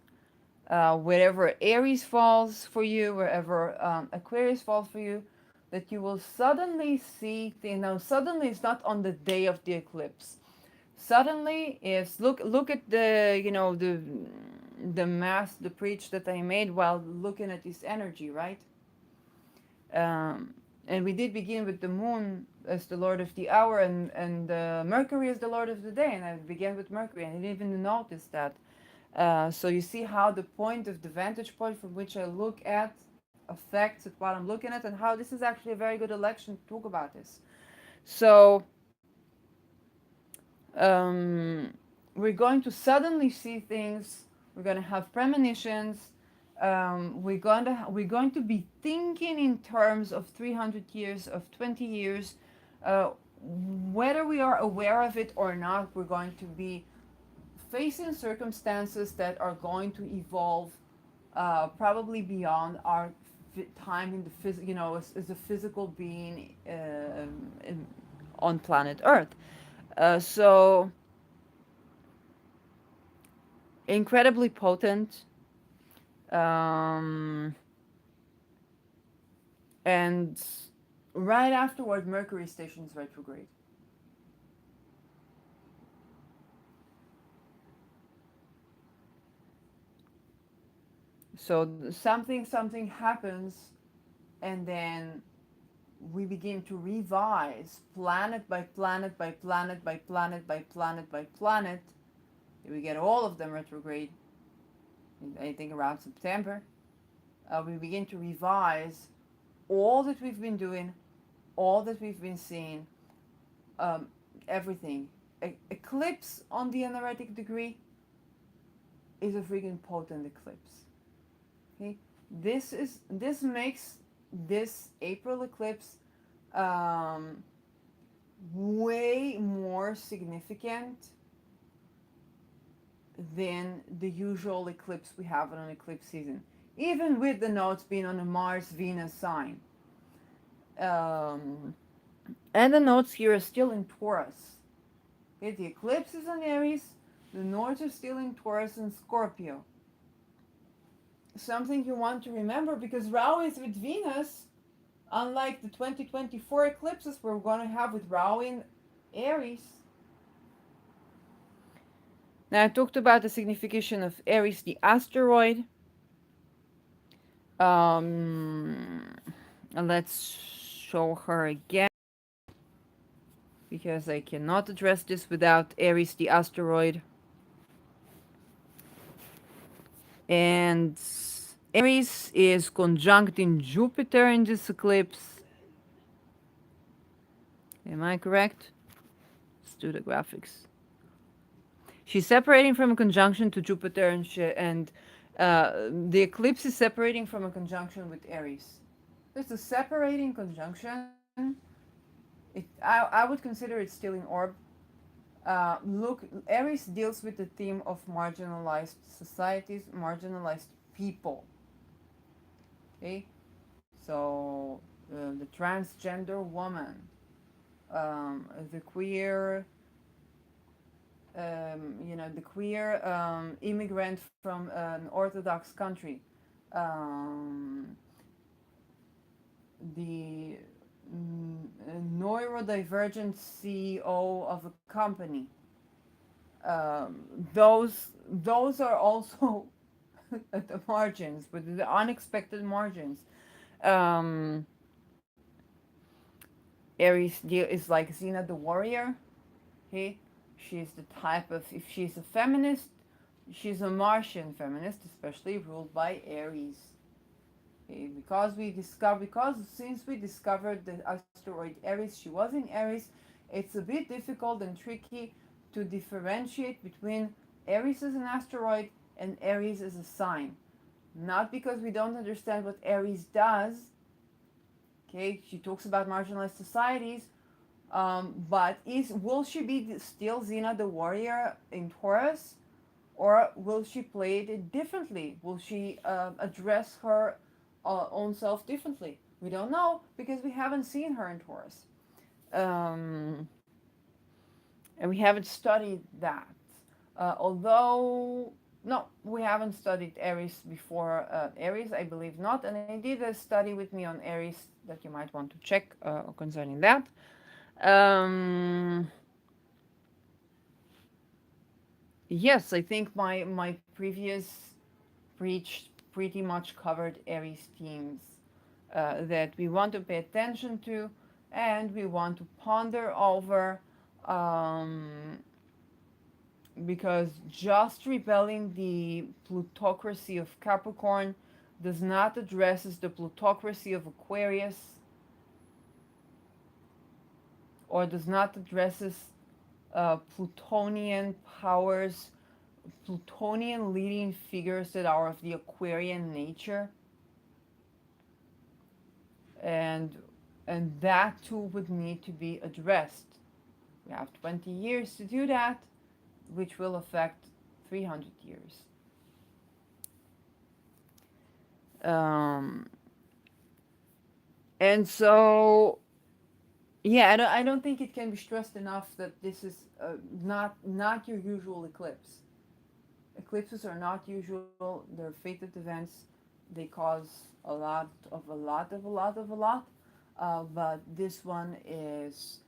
wherever Aries falls for you, wherever Aquarius falls for you, that you will suddenly see, suddenly it's not on the day of the eclipse. Suddenly is, look at the mass, the preach that I made while looking at this energy, right? Um, and we did begin with the moon as the lord of the hour, and Mercury as the lord of the day, and I began with Mercury, and I didn't even notice that. So you see how the point of the vantage point from which I look at affects at what I'm looking at, and how this is actually a very good election to talk about this. So um, we're going to suddenly see things. We're going to have premonitions. We're going to be thinking in terms of 300 years, of 20 years. Uh, whether we are aware of it or not, we're going to be facing circumstances that are going to evolve probably beyond our time in the as a physical being on planet Earth. So incredibly potent, um, and right afterward, Mercury stations retrograde. So something happens, and then we begin to revise planet by planet by planet by planet by planet by planet. We get all of them retrograde, I think around September. We begin to revise all that we've been doing, all that we've been seeing, um, everything. Eclipse on the energetic degree is a freaking potent eclipse. Okay, this makes this April eclipse um, way more significant than the usual eclipse we have on an eclipse season, even with the nodes being on a Mars Venus sign. Um, and the nodes here are still in Taurus. Okay, the eclipse is on Aries, the nodes are still in Taurus and Scorpio. Something you want to remember, because Rahu is with Venus, unlike the 2024 eclipses we're going to have with Rahu in Aries. Now I talked about the signification of Aries, the asteroid. Let's show her again, because I cannot address this without Aries, the asteroid. And Aries is conjunct in Jupiter in this eclipse. Am I correct? Let's do the graphics. She's separating from a conjunction to Jupiter, and the eclipse is separating from a conjunction with Aries. It's a separating conjunction. I would consider it still in orb. Look, Aries deals with the theme of marginalized societies, marginalized people. Okay, so the transgender woman, the queer, the queer immigrant from an Orthodox country, the neurodivergent CEO of a company. Those are also at the margins, with the unexpected margins. Um, Aries is like Xena the warrior. Okay, she's the type of, if she's a feminist, she's a Martian feminist, especially ruled by Aries. Okay, because since we discovered the asteroid Aries, she was in Aries. It's a bit difficult and tricky to differentiate between Aries as an asteroid and Aries as a sign. Not because we don't understand what Aries does. Okay, she talks about marginalized societies, but will she be still Xena the warrior in Taurus, or will she play it differently? Will she address her own self differently? We don't know, because we haven't seen her in Taurus, and we haven't studied that. Although no, we haven't studied Aries before. Aries, I believe not, and I did a study with me on Aries that you might want to check concerning that. Yes, I think my previous preach pretty much covered Aries themes that we want to pay attention to, and we want to ponder over, because just rebelling the plutocracy of Capricorn does not address the plutocracy of Aquarius, or does not addresses Plutonian powers, Plutonian leading figures that are of the Aquarian nature, and that too would need to be addressed. We have 20 years to do that, which will affect 300 years. And so, yeah, I don't think it can be stressed enough that this is not your usual eclipse. Eclipses are not usual. They're fated events. They cause a lot of a lot of a lot of a lot. But this one is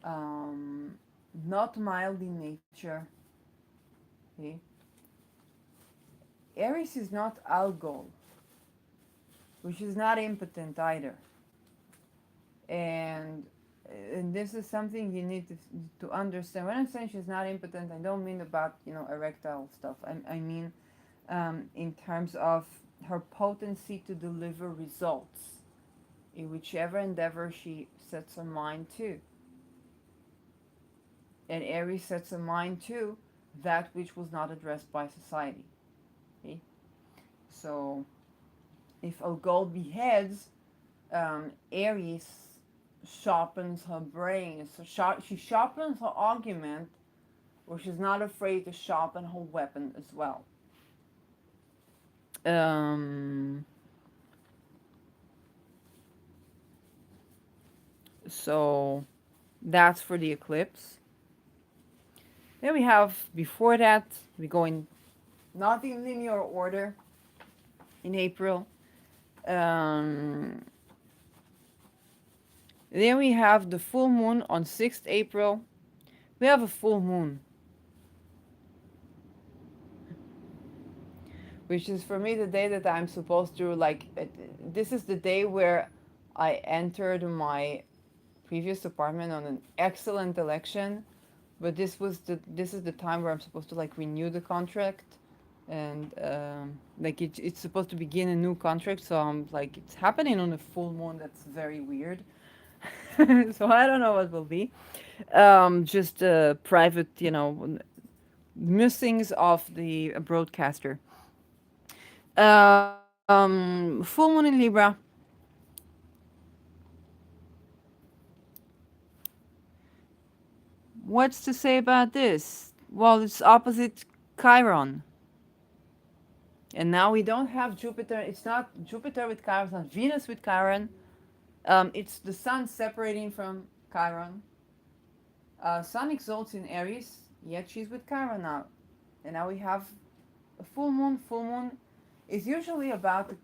not mild in nature. Okay? Aries is not Algol, which is not impotent either. And this is something you need to understand. When I'm saying she's not impotent, I don't mean about erectile stuff. I mean in terms of her potency to deliver results in whichever endeavor she sets her mind to. And Aries sets her mind to that which was not addressed by society. Okay? So if Algol beheads, Aries sharpens her brain. So she sharpens her argument, or she's not afraid to sharpen her weapon as well. So that's for the eclipse. Then we have, before that, we go in not in linear order in April. Um, then we have the full moon on 6th April. We have a full moon, which is for me the day that I'm supposed to, like, this is the day where I entered my previous apartment on an excellent election, but this is the time where I'm supposed to like renew the contract, and like it's supposed to begin a new contract, so I'm like, it's happening on a full moon. That's very weird. So I don't know what will be. Just private, missings of the broadcaster. Full moon in Libra. What's to say about this? Well, it's opposite Chiron. And now we don't have Jupiter. It's not Jupiter with Chiron, it's not Venus with Chiron. It's the sun separating from Chiron. Sun exalts in Aries, yet she's with Chiron now. And now we have a full moon. Full moon is usually about the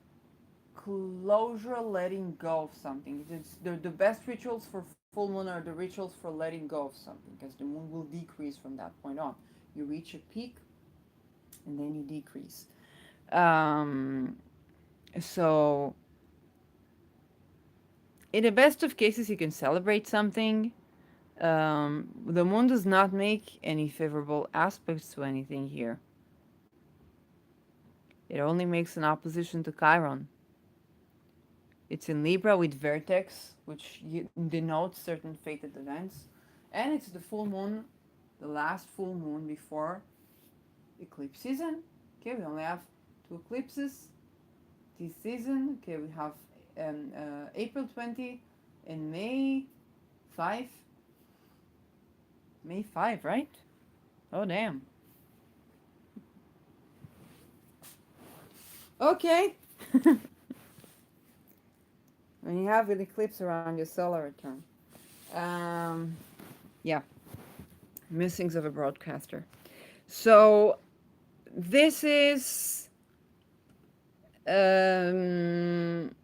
closure, letting go of something. It's the best rituals for full moon are the rituals for letting go of something, because the moon will decrease from that point on. You reach a peak and then you decrease. Um, so, in the best of cases, you can celebrate something. The moon does not make any favorable aspects to anything here. It only makes an opposition to Chiron. It's in Libra with vertex, which denotes certain fated events. And it's the full moon, the last full moon before eclipse season. Okay, we only have two eclipses this season. Okay, we have April 20 and May 5. May 5, right? Oh, damn. Okay. When you have an eclipse around your solar return. Um, yeah. Missings of a broadcaster. So this is it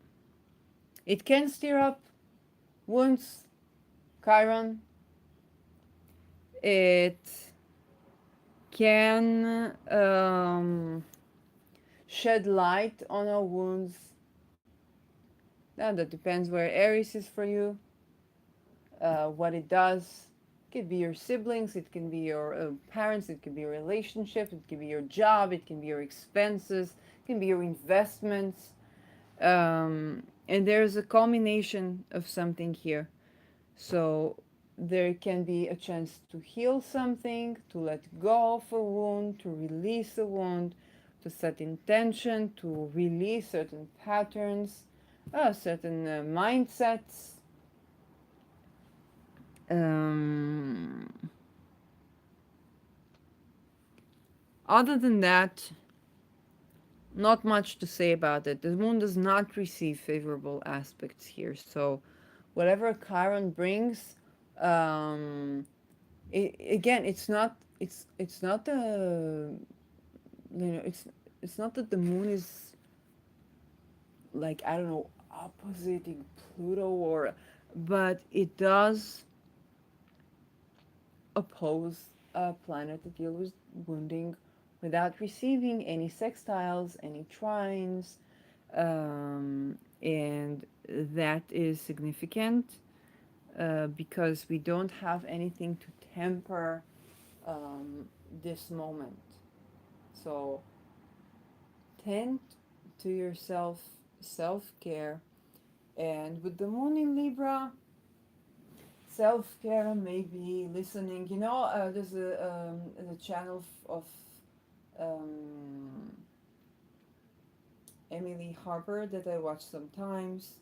can stir up wounds, Chiron. It can shed light on our wounds. Now that depends where Aries is for you, what it does. It could be your siblings, it can be your parents, it can be your relationship, it can be your job, it can be your expenses, it can be your investments. And there's a culmination of something here. So there can be a chance to heal something, to let go of a wound, to release a wound, to set intention, to release certain patterns, certain mindsets. Other than that, not much to say about it. The moon does not receive favorable aspects here. So, whatever Chiron brings, again, it's not a, it's not that the moon is like, I don't know, oppositing Pluto, or, but it does oppose a planet that deals with wounding without receiving any sextiles, any trines, and that is significant because we don't have anything to temper this moment. So tend to yourself, self-care, and with the moon in Libra, self-care may be listening. There's a channel of um, Emily Harper that I watch sometimes.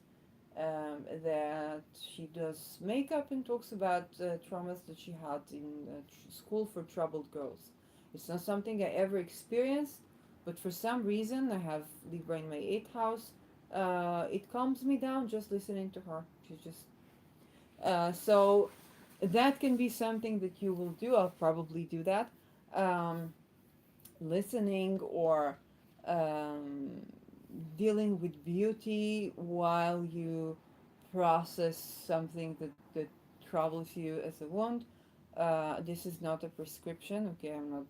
That she does makeup and talks about traumas that she had in school for troubled girls. It's not something I ever experienced, but for some reason, I have Libra in my 8th house. It calms me down just listening to her. She's just So that can be something that you will do. I'll probably do that. Um, Listening or um, dealing with beauty while you process something that troubles you as a wound. This is not a prescription. Okay, I'm not.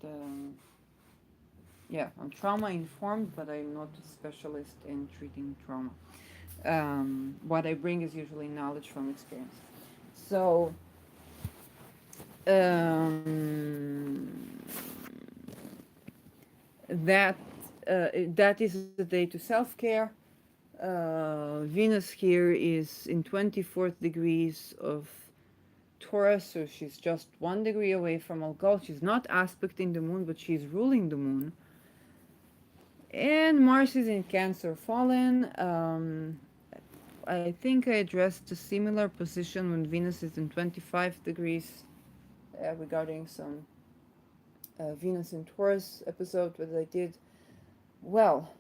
Yeah, I'm trauma informed, but I'm not a specialist in treating trauma. What I bring is usually knowledge from experience. So um, that that is a day to self care. Venus here is in 24th degrees of Taurus, so she's just 1 degree away from Algol. She's not aspecting the moon, but she's ruling the moon. And Mars is in Cancer fallen. I think I addressed a similar position when Venus is in 25 degrees regarding some Venus in Taurus episode that I did. Well,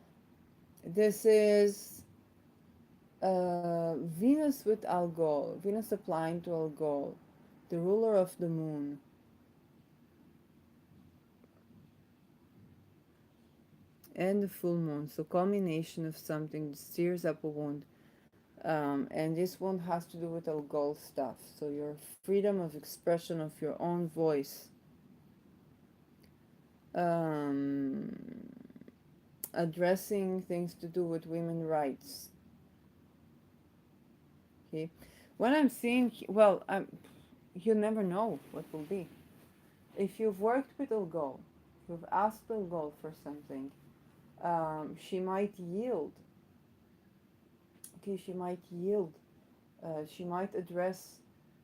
this is Venus with Algol, Venus applying to Algol, the ruler of the moon. And the full moon, so culmination of something that steers up a wound. And this one has to do with Algol stuff. So your freedom of expression of your own voice. Um, Addressing things to do with women rights. Okay, when I'm seeing, well, you never know what will be. If you've worked with Algol, if you've asked Algol for something, she might yield. Okay, she might yield. She might address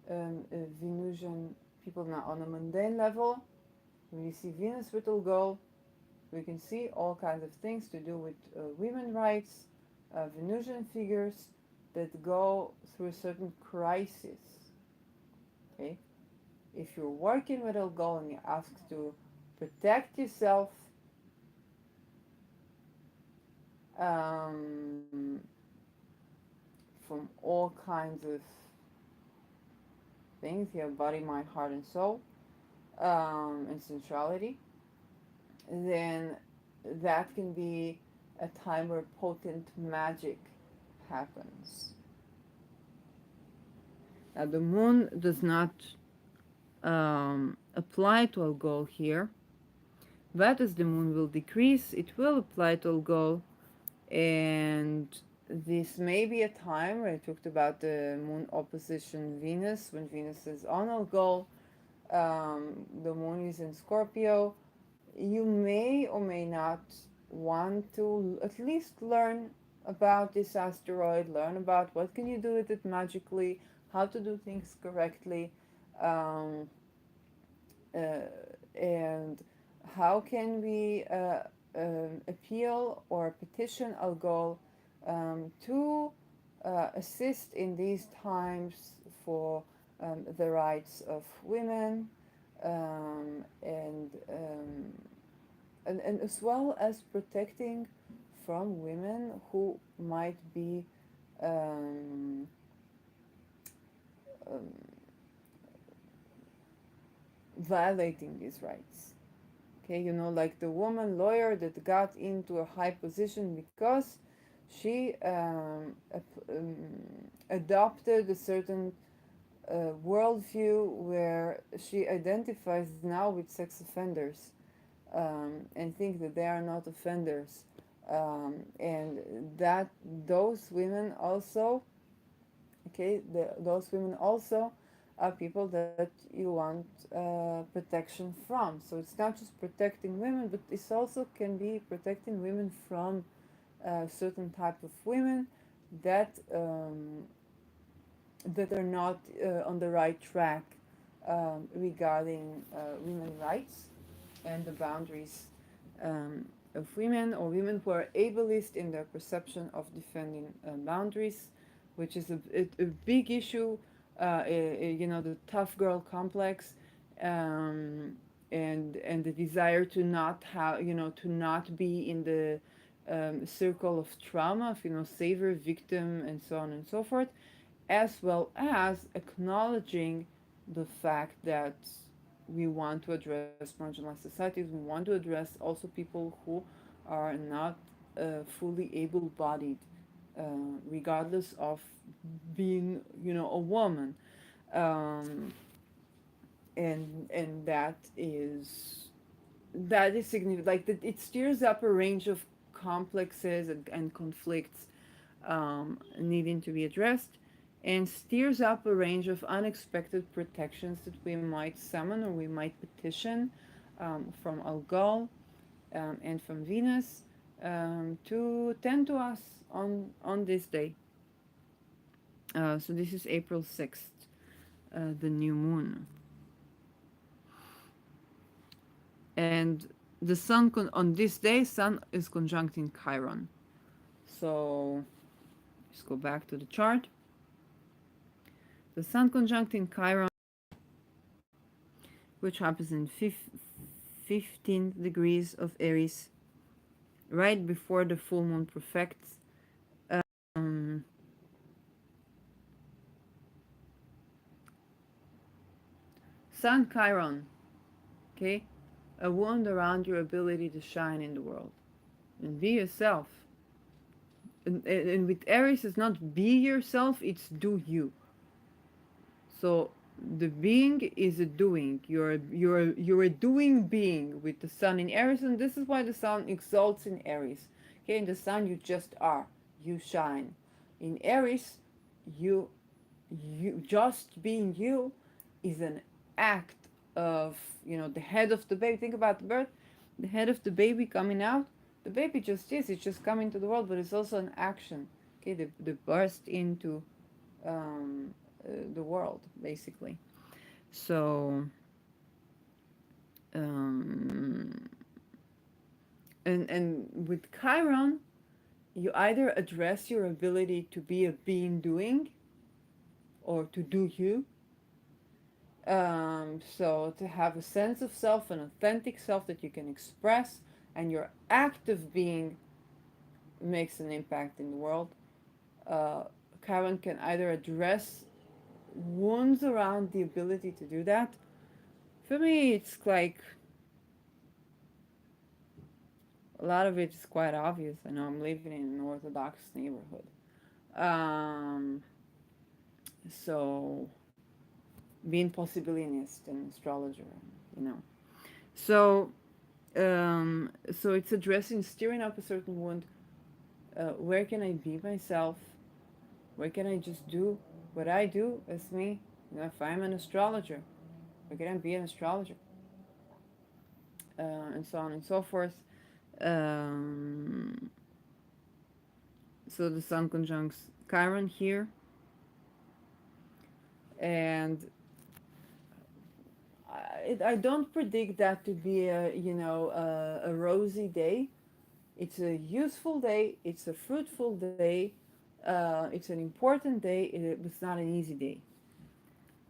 Venusian people now on a mundane level. When we see Venus with Algol, we can see all kinds of things to do with women rights, Venusian figures that go through a certain crisis. Okay, if you're working with Algol and you're asked to protect yourself um, from all kinds of things, your body, mind, heart, and soul, and sensuality, then that can be a time where potent magic happens. Now, the moon does not apply to Algol here, but as the moon will decrease, it will apply to Algol, and this may be a time where I talked about the moon opposition Venus, when Venus is on Algol, the moon is in Scorpio. You may or may not want to at least learn about this asteroid, learn about what can you do with it magically, how to do things correctly, um, uh, and how can we appeal or petition Algol to assist in these times for the rights of women, um, and, um, and as well as protecting from women who might be um, um, violating these rights. Okay, you know, like the woman lawyer that got into a high position because she adopted a certain worldview where she identifies now with sex offenders, and think that they are not offenders, and that those women also, okay, those women also are people that you want protection from. So it's not just protecting women, but it also can be protecting women from certain type of women that that are not on the right track regarding women rights and the boundaries of women, or women who are ableist in their perception of defending boundaries, which is a big issue. You know, the tough girl complex, and the desire to not have, you know, to not be in the circle of trauma, of, you know, savior, victim, and so on and so forth. as well as acknowledging the fact that we want to address marginalized societies. We want to address also people who are not fully able-bodied, uh, regardless of being, a woman. Um, and that is significant. Like it steers up a range of complexes and conflicts needing to be addressed, and steers up a range of unexpected protections that we might summon or we might petition from Algol and from Venus to tend to us on this day. So this is April 6th, the new moon. And the sun on this day, sun is conjuncting Chiron. So let's go back to the chart. The sun conjuncting Chiron, which happens in 15 degrees of Aries, right before the full moon perfects. Um, Sun Chiron, okay? A wound around your ability to shine in the world and be yourself. And with Aries, it's not be yourself, it's do you. So the being is a doing. You're a doing being with the sun in Aries, and this is why the sun exalts in Aries. Okay, in the sun you just are. You shine. In Aries, you just being you is an act of, the head of the baby. Think about the birth, the head of the baby coming out. The baby just is. It's just coming to the world, but it's also an action. Okay, the burst into the world, basically. So, and with Chiron, you either address your ability to be a being doing, or to do you. So to have a sense of self, an authentic self that you can express, and your active being makes an impact in the world. Chiron can either address wounds around the ability to do that. For me, it's like a lot of it is quite obvious. I know I'm living in an Orthodox neighborhood. Um, so being possibilionist and astrologer, you know. So, so it's addressing, steering up a certain wound. Where can I be myself? Where can I just do what I do as me? If I'm an astrologer, where can I be an astrologer? And so on and so forth. Um, so the sun conjuncts Chiron here, and I don't predict that to be a rosy day. It's a useful day. It's a fruitful day. It's an important day. It's not an easy day.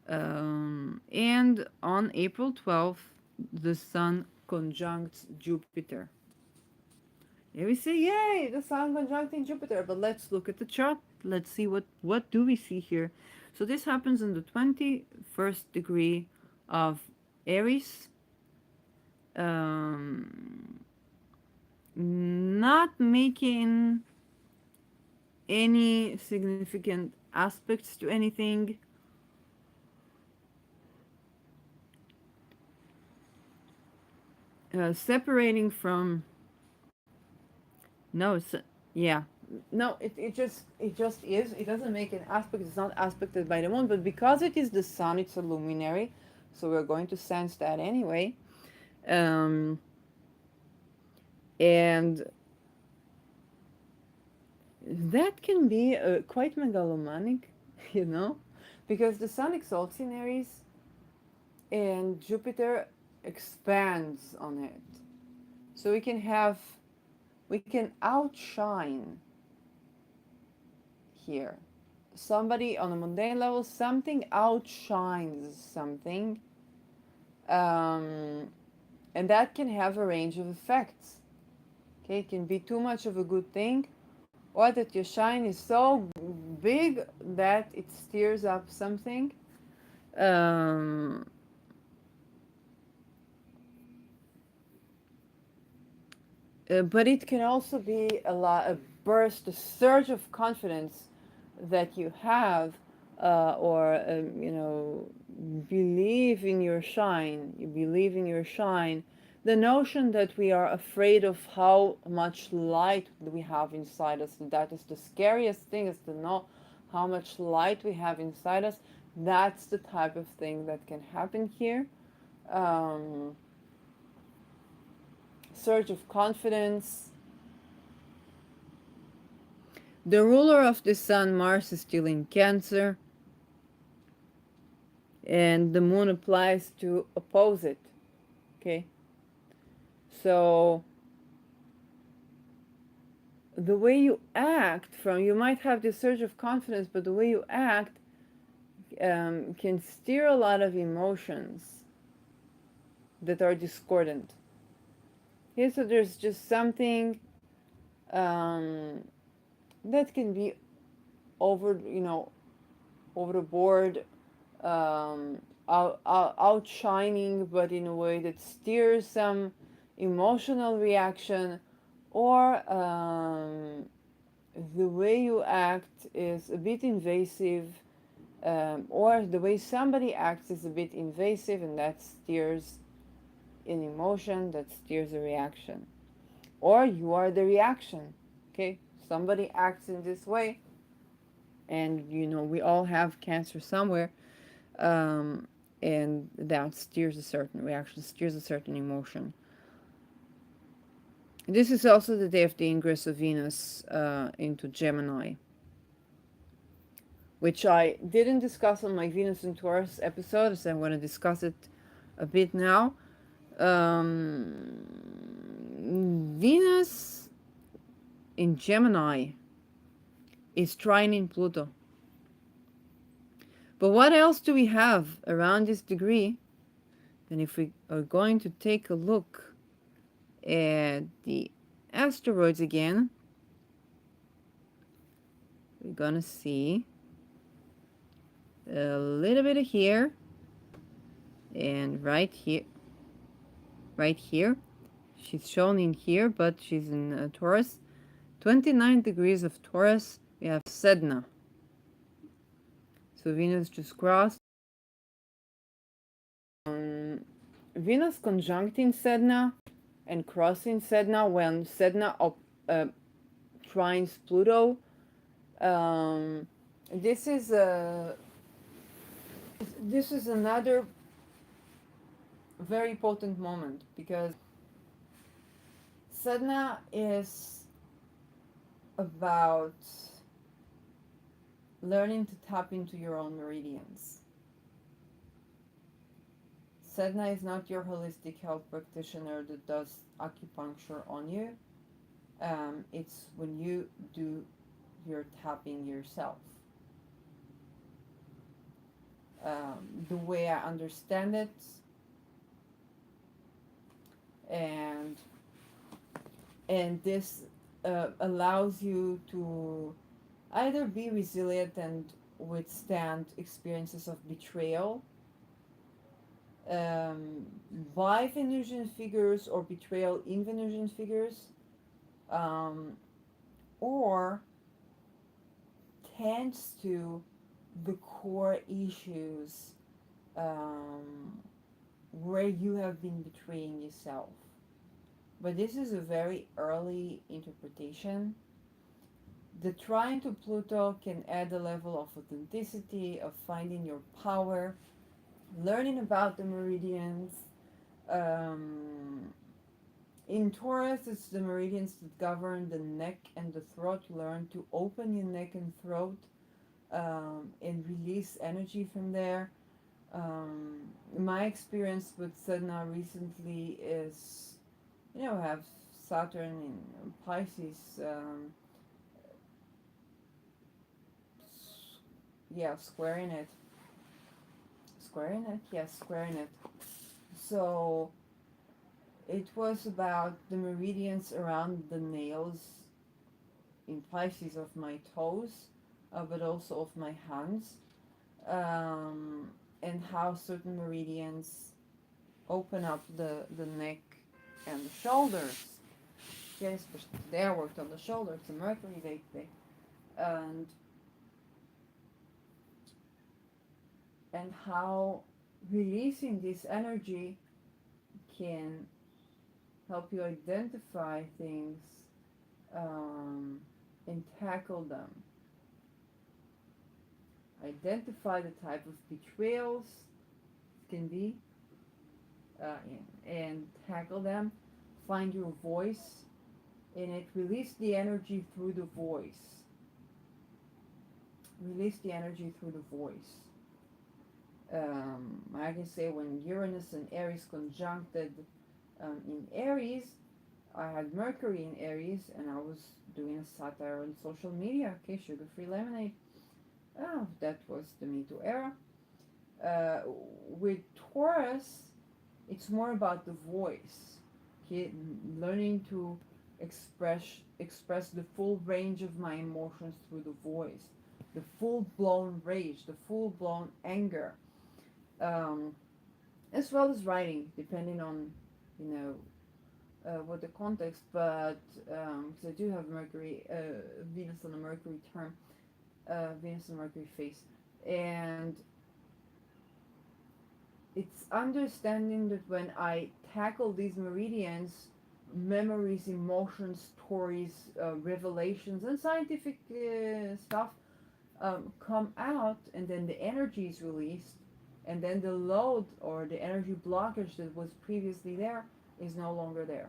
And on April 12th, the sun conjuncts Jupiter. Here we say, yay, the sun conjuncting Jupiter. But let's look at the chart. Let's see what do we see here. So this happens in the 21st degree of Aries. Not making any significant aspects to anything. Separating from, no, it's, yeah, no, it just is. It doesn't make an aspect. It's not aspected by the moon, but because it is the sun, it's a luminary, so we're going to sense that anyway. And that can be quite megalomanic, you know, because the sun exalts in Aries and Jupiter expands on it. So we can outshine here. Somebody on a mundane level, something outshines something. And that can have a range of effects. Okay, it can be too much of a good thing, or that your shine is so big that it stirs up something. Um, but it can also be a burst, a surge of confidence that you have, or believe in your shine. You believe in your shine. The notion that we are afraid of how much light we have inside us, and that is the scariest thing, is to know how much light we have inside us. That's the type of thing that can happen here. Um, Surge of confidence. The ruler of the sun, Mars, is still in Cancer, and the moon applies to oppose it. Okay, so the way you act, you might have this surge of confidence, but the way you act can steer a lot of emotions that are discordant. Okay, so there's just something um, that can be over, over the board, outshining, but in a way that steers some emotional reaction, or the way you act is a bit invasive, or the way somebody acts is a bit invasive, and that steers an emotion, that steers a reaction. Or you are the reaction. Okay, somebody acts in this way, and we all have Cancer somewhere, um, and that steers a certain reaction, steers a certain emotion. This is also the day of the ingress of Venus into Gemini, which I didn't discuss on my Venus and Taurus episode, so I'm going to discuss it a bit now. Venus in Gemini is trining Pluto. But what else do we have around this degree? And if we are going to take a look at the asteroids again, we're going to see a little bit of here and right here. Right here. She's shown in here, but she's in Taurus. 29 degrees of Taurus, we have Sedna. So Venus just crossed. Venus conjuncting Sedna and crossing Sedna when Sedna trines Pluto. This is another very potent moment, because Sedna is about learning to tap into your own meridians. Sedna is not your holistic health practitioner that does acupuncture on you. It's when you do your tapping yourself. The way I understand it, and this allows you to either be resilient and withstand experiences of betrayal by Venusian figures, or betrayal in Venusian figures, or tends to the core issues where you have been betraying yourself. But this is a very early interpretation. The trine to Pluto can add a level of authenticity, of finding your power, learning about the meridians. In Taurus, it's the meridians that govern the neck and the throat. Learn to open your neck and throat, and release energy from there. My experience with Sedna recently is, I have Saturn in Pisces, squaring it. Squaring it? Yes, squaring it. So it was about the meridians around the nails in Pisces of my toes, but also of my hands, and how certain meridians open up the neck and the shoulders. Yes, but they worked on the shoulder. It's a Mercury day, and how releasing this energy can help you identify things, and tackle them. Identify the type of betrayals can be, and tackle them. Find your voice in it. Release the energy through the voice. Release the energy through the voice. I can say when Uranus and Aries conjuncted in Aries, I had Mercury in Aries, and I was doing a satire on social media. Okay, sugar-free lemonade. Oh, that was the Me Too era. With Taurus, it's more about the voice. Okay, learning to express the full range of my emotions through the voice, the full-blown rage, the full-blown anger, as well as writing, depending on, you know, what the context. But because I do have Mercury, Venus on a Mercury term, Venus and Mercury face, and it's understanding that when I tackle these meridians, memories, emotions, stories, revelations, and scientific stuff come out, and then the energy is released, and then the load or the energy blockage that was previously there is no longer there.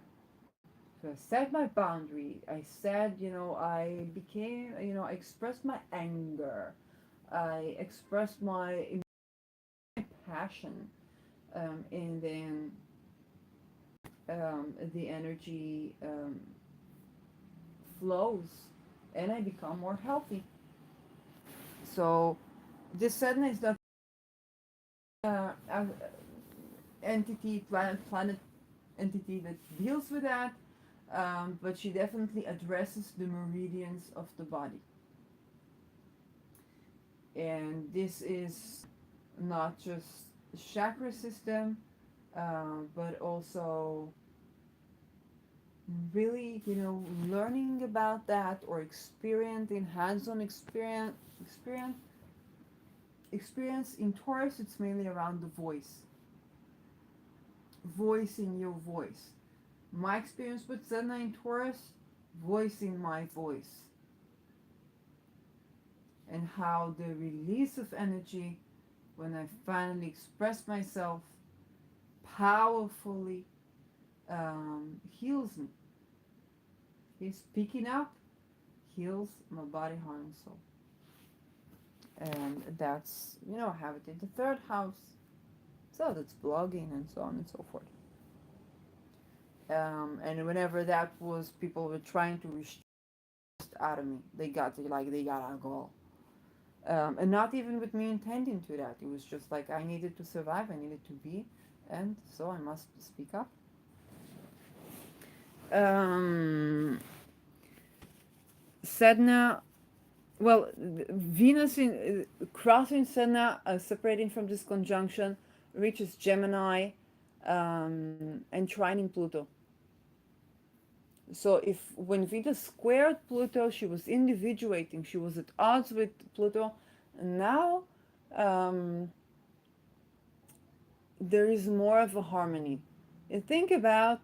So I set my boundary. I said, I became, I expressed my anger. I expressed my passion, and then the energy flows, and I become more healthy. So this sadness is not entity, planet entity that deals with that, but she definitely addresses the meridians of the body. And this is not just the chakra system, but also really, learning about that or experiencing hands-on experience in Taurus. It's mainly around the voicing your voice. My experience with Sedna in Taurus, voicing my voice, and how the release of energy when I finally express myself powerfully heals me. Speaking up heals my body, heart, and soul. And that's, I have it in the third house. So that's blogging and so on and so forth. And whenever that was, people were trying to restrict out of me. They got alcohol. And not even with me intending to that. It was just like I needed to survive, I needed to be, and so I must speak up. Sedna, well, Venus in crossing Sedna, separating from this conjunction, reaches Gemini, and trining Pluto. So if when Venus squared Pluto, she was individuating, she was at odds with Pluto, and now there is more of a harmony. And think about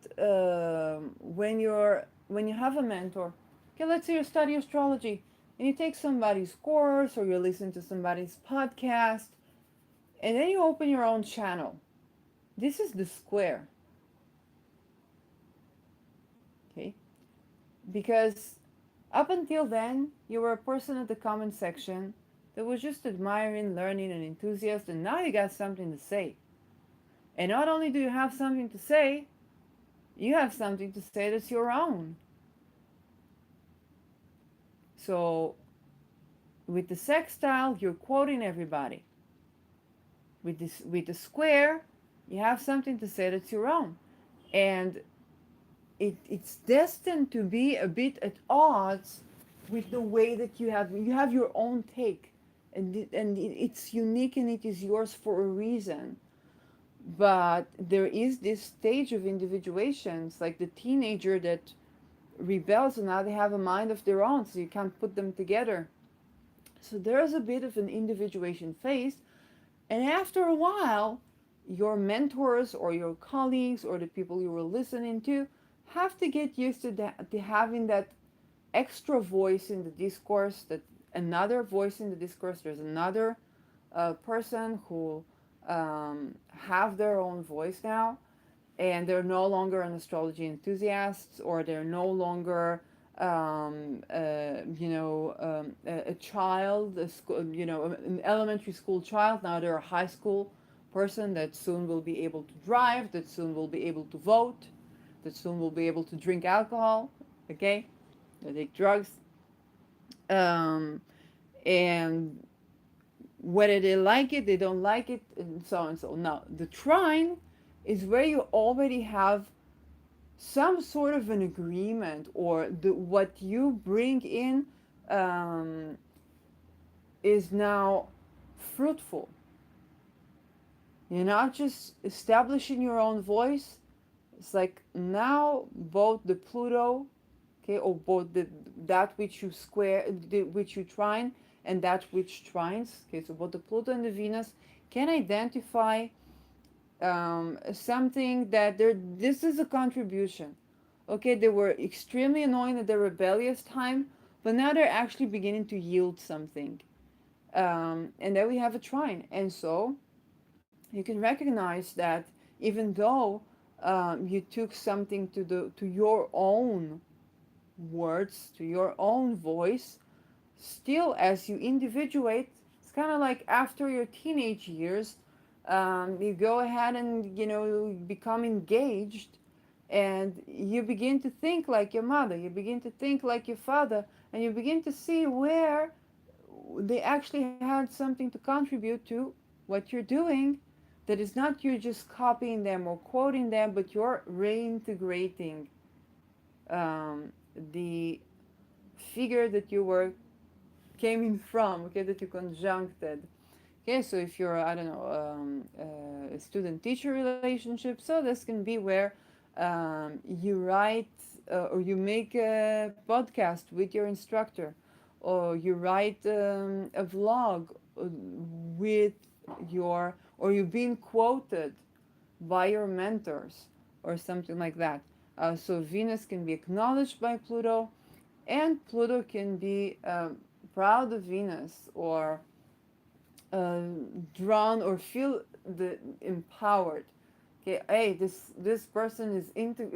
when you have a mentor. Okay, let's say you study astrology and you take somebody's course or you listen to somebody's podcast, and then you open your own channel. This is the square. Okay? Because up until then, you were a person at the comment section that was just admiring, learning, and enthusiast, and now you got something to say. And not only do you have something to say, you have something to say that's your own. So with the sextile, you're quoting everybody. With the square, you have something to say that's your own. And it's destined to be a bit at odds with the way that you have your own take, it's unique and it is yours for a reason. But there is this stage of individuations, like the teenager that rebels and now they have a mind of their own, so you can't put them together. So there's a bit of an individuation phase, and after a while, your mentors or your colleagues or the people you were listening to have to get used to that, to having that extra voice in the discourse, that another voice in the discourse. There's another person who have their own voice now, and they're no longer an astrology enthusiasts, or they're no longer a child, an elementary school child. Now they're a high school person that soon will be able to drive, that soon will be able to vote, that soon will be able to drink alcohol, okay, they take drugs, um, and whether they like it, they don't like it, and so on and so on. Now, the trine is where you already have some sort of an agreement, or what you bring in um, is now fruitful. You're not just establishing your own voice. It's like now both the Pluto, okay, or both that which you square, which you trine, and that which trines, okay, so both the Pluto and the Venus can identify something that this is a contribution. Okay, they were extremely annoying at the rebellious time, but now they're actually beginning to yield something. And then we have a trine. And so you can recognize that even though you took something to your own words, to your own voice, still as you individuate, it's kind of like after your teenage years, you go ahead and become engaged, and you begin to think like your mother, you begin to think like your father, and you begin to see where they actually had something to contribute to what you're doing, that is not you just copying them or quoting them, but you're reintegrating um, the figure that you were came in from, okay, that you conjuncted. Okay, so if you're, I don't know, a student teacher relationship, so this can be where you write or you make a podcast with your instructor, or you write a vlog with or you've been quoted by your mentors, or something like that. So Venus can be acknowledged by Pluto, and Pluto can be proud of Venus, or uh, drawn, or feel the empowered. Okay, hey, this person is into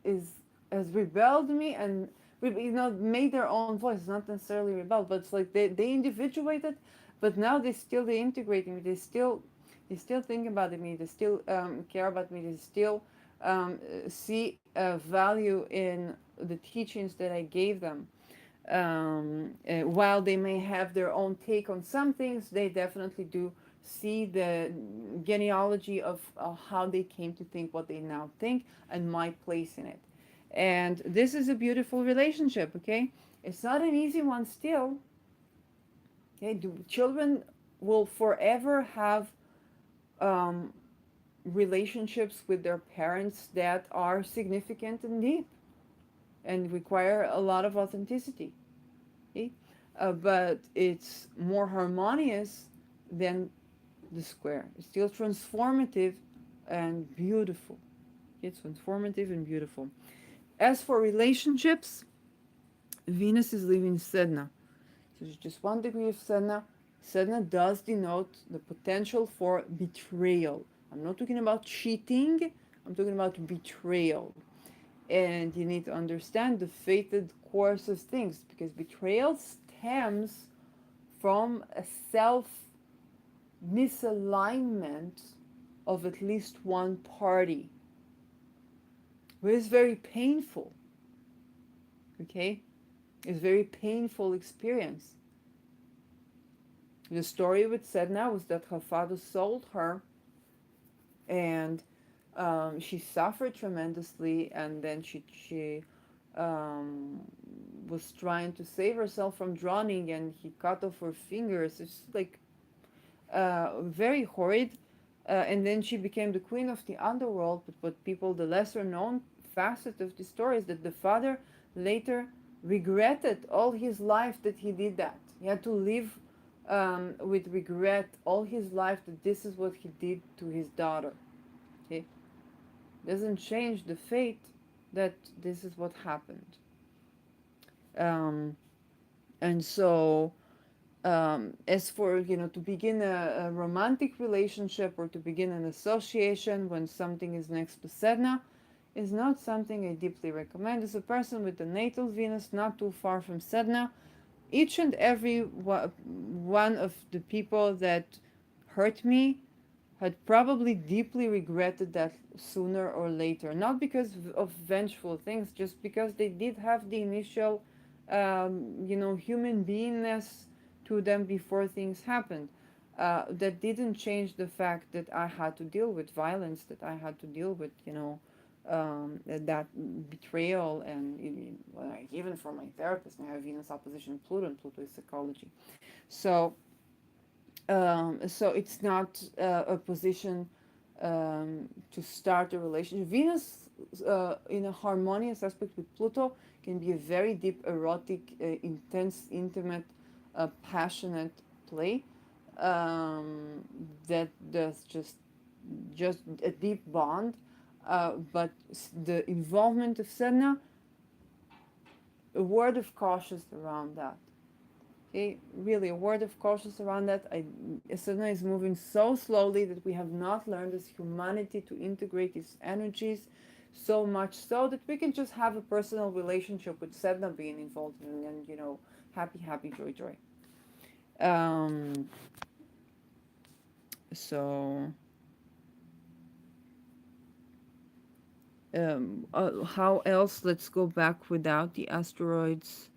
is has rebelled me, and made their own voice. It's not necessarily rebelled, but it's like they individuated, but now they integrating me. They still think about me. They still care about me. They still see value in the teachings that I gave them. While they may have their own take on some things, they definitely do see the genealogy of how they came to think what they now think, and my place in it. And this is a beautiful relationship, okay? It's not an easy one still. Okay, children will forever have um, relationships with their parents that are significant and deep and require a lot of authenticity. Okay? But it's more harmonious than the square. It's still transformative and beautiful. It's transformative and beautiful. As for relationships, Venus is leaving Sedna. So there's just 1 degree of Sedna. Sedna does denote the potential for betrayal. I'm not talking about cheating, I'm talking about betrayal. And you need to understand the fated course of things, because betrayal stems from a self misalignment of at least one party, which is very painful. Okay? It's a very painful experience. The story with Sedna was that her father sold her, and she suffered tremendously, and then she um, was trying to save herself from drowning, and he cut off her fingers. It's like very horrid. And then she became the queen of the underworld. But what people, the lesser known facet of the story is that the father later regretted all his life that he did that. He had to live with regret all his life that this is what he did to his daughter. Okay? Doesn't change the fate that this is what happened. Um, and so as for to begin a romantic relationship or to begin an association when something is next to Sedna is not something I deeply recommend. As a person with the natal Venus not too far from Sedna, each and every one of the people that hurt me had probably deeply regretted that sooner or later. Not because of vengeful things, just because they did have the initial, human beingness to them before things happened. That didn't change the fact that I had to deal with violence, that I had to deal with, that betrayal, and even for my therapist, I have Venus opposition Pluto, and Pluto is psychology. So so it's not a position to start a relationship. Venus, in a harmonious aspect with Pluto, can be a very deep, erotic, intense, intimate, passionate play um, that does just a deep bond. But the involvement of Sedna, a word of caution around that. Okay, really, a word of caution around that. Sedna is moving so slowly that we have not learned as humanity to integrate these energies so much so that we can just have a personal relationship with Sedna being involved and happy, happy, joy, joy. Um, so, how else? Let's go back without the asteroids.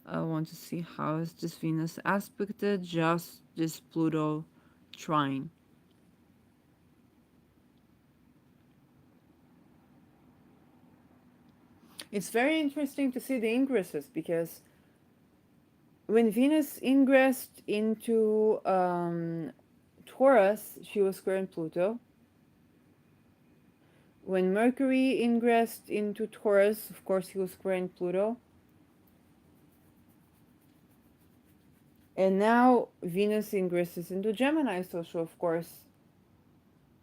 I want to see how is this Venus aspected, just this Pluto trine. It's very interesting to see the ingresses because when Venus ingressed into Taurus, she was square in Pluto. When Mercury ingressed into Taurus, of course, he was square in Pluto. And now Venus ingresses into Gemini, so she, of course,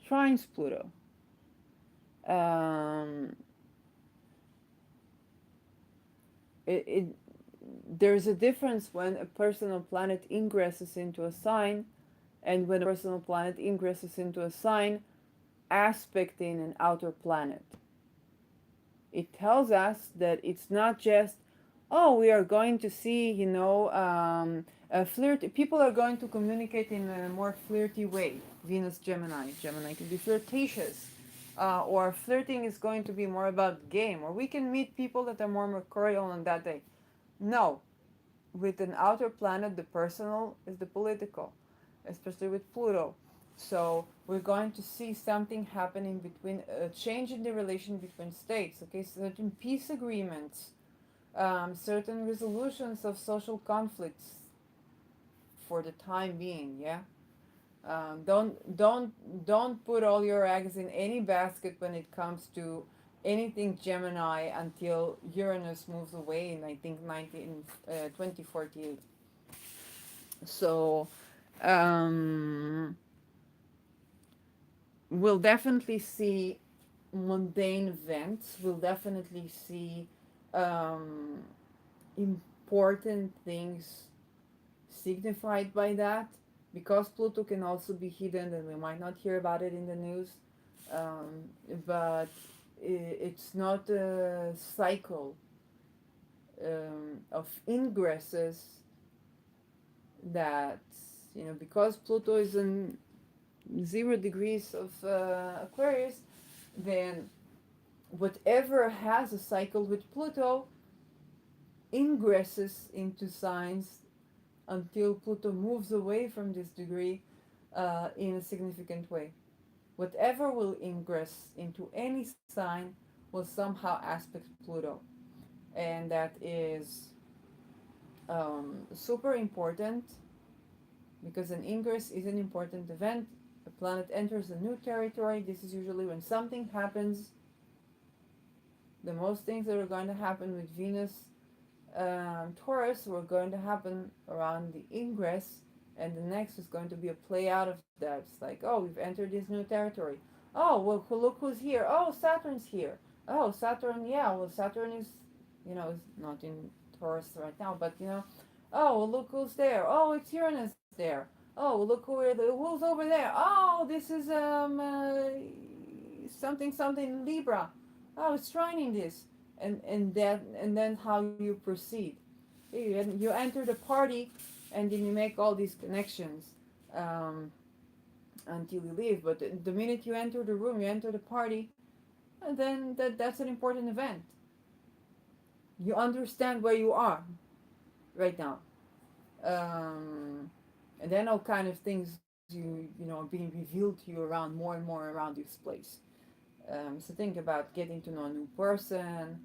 trines Pluto. Um, it there's a difference when a personal planet ingresses into a sign and when a personal planet ingresses into a sign aspecting an outer planet. It tells us that it's not just, oh, we are going to see, a flirt. People are going to communicate in a more flirty way. Venus, Gemini. Gemini can be flirtatious. Or flirting is going to be more about game. Or we can meet people that are more mercurial on that day. No, with an outer planet, the personal is the political, especially with Pluto. So we're going to see something happening between a change in the relation between states. Okay, certain peace agreements, certain resolutions of social conflicts for the time being. Yeah. Don't put all your eggs in any basket when it comes to anything Gemini until Uranus moves away in I think 2048. So um, we'll definitely see mundane events. We'll definitely see um, important things signified by that because Pluto can also be hidden and we might not hear about it in the news. Um, but it's not a cycle of ingresses that, because Pluto is in 0 degrees of Aquarius, then whatever has a cycle with Pluto ingresses into signs until Pluto moves away from this degree in a significant way. Whatever will ingress into any sign will somehow aspect Pluto. and that is super important because an ingress is an important event. A planet enters a new territory. This is usually when something happens. The most things that are going to happen with Venus Taurus were going to happen around the ingress, and the next is going to be a play out of that. It's like, oh, we've entered this new territory. Oh, well, look who's here. Oh, Saturn's here. Oh, Saturn, yeah, well, Saturn is not in Taurus right now, but oh, well, look who's there. Oh, it's Uranus there. Oh, well, look who's over there. Oh, this is something something Libra. Oh, it's trining this, and then how you proceed. You enter the party, and then you make all these connections um, until you leave. But the minute you enter the room, you enter the party, and then that's an important event. You understand where you are right now, um, and then all kind of things you know are being revealed to you around more and more around this place. So think about getting to know a new person.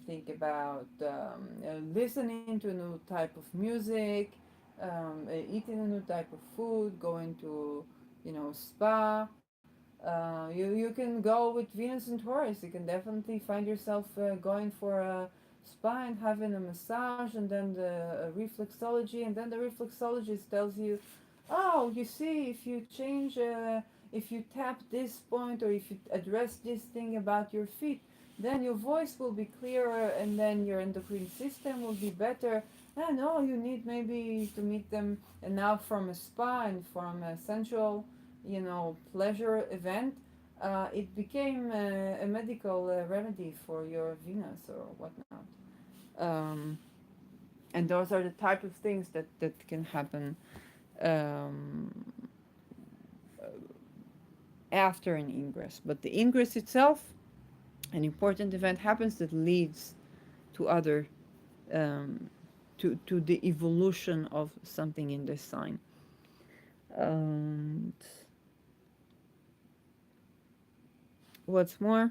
Think about listening to a new type of music, eating a new type of food, going to spa. You can go with Venus and Taurus. You can definitely find yourself going for a spa and having a massage, and then the reflexology, and then the reflexologist tells you, oh, you see, if you tap this point, or if you address this thing about your feet, then your voice will be clearer, and then your endocrine system will be better. And oh, you need maybe to meet them, and now from a spa and from a sensual pleasure event, it became a medical remedy for your Venus or whatnot. Um, and those are the type of things that can happen um, after an ingress. But the ingress itself, an important event happens that leads to other um, to the evolution of something in this sign. And what's more,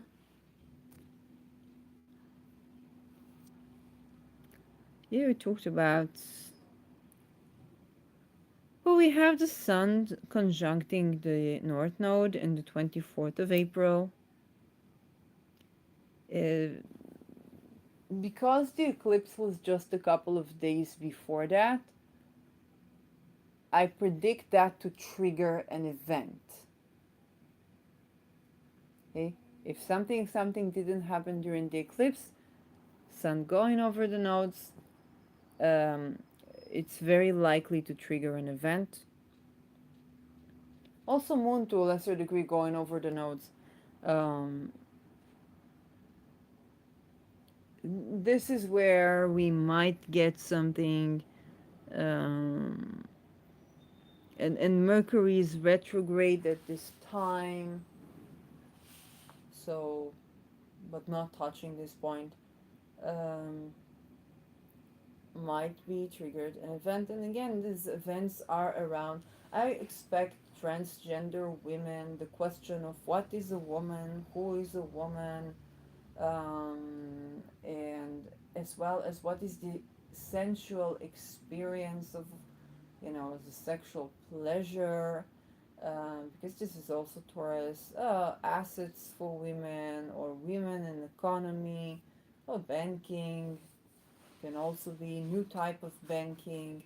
yeah, we talked about. Well, we have the Sun conjuncting the North Node in the 24th of April. Uh, because the eclipse was just a couple of days before that, I predict that to trigger an event. Okay? If something didn't happen during the eclipse, Sun going over the nodes, um, it's very likely to trigger an event. Also, Moon to a lesser degree going over the nodes. Um, this is where we might get something. Um, and Mercury is retrograde at this time, so, but not touching this point. Um, might be triggered an event, and again, these events are around. I expect transgender women, the question of what is a woman, who is a woman, and as well as what is the sensual experience of the sexual pleasure, because this is also Taurus, assets for women, or women in economy, or banking can also be new type of banking,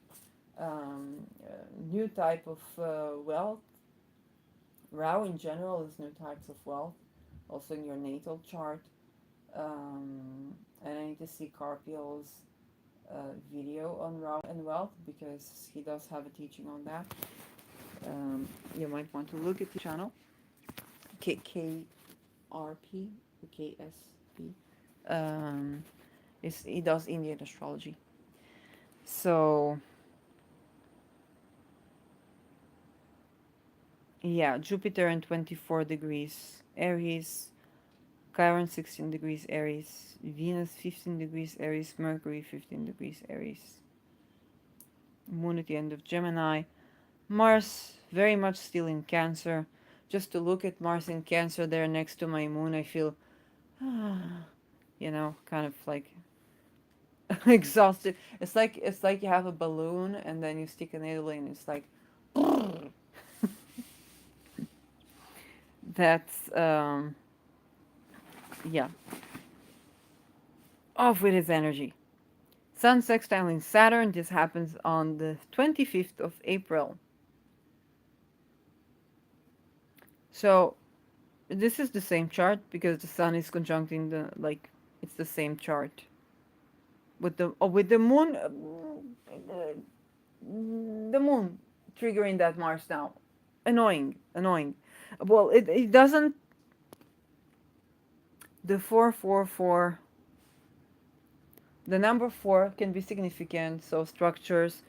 new type of wealth. Rao in general is new types of wealth, also in your natal chart. And I need to see Carpiel's video on Rao and wealth, because he does have a teaching on that. You might want to look at the channel, KRP, KSP. Um, he does Indian astrology. So yeah, Jupiter in 24 degrees Aries, Chiron 16 degrees Aries, Venus 15 degrees Aries, Mercury 15 degrees Aries, Moon at the end of Gemini, Mars very much still in Cancer. Just to look at Mars in Cancer there next to my Moon, I feel, kind of like exhausted. It's like you have a balloon and then you stick a needle in. It's like that's yeah, off with its energy. Sun sextiling Saturn. This happens on the 25th of April. So this is the same chart because the sun is conjuncting the like it's the same chart with the moon the moon triggering that Mars now. Annoying. Well, it doesn't. The 444, the number 4 can be significant, so structures,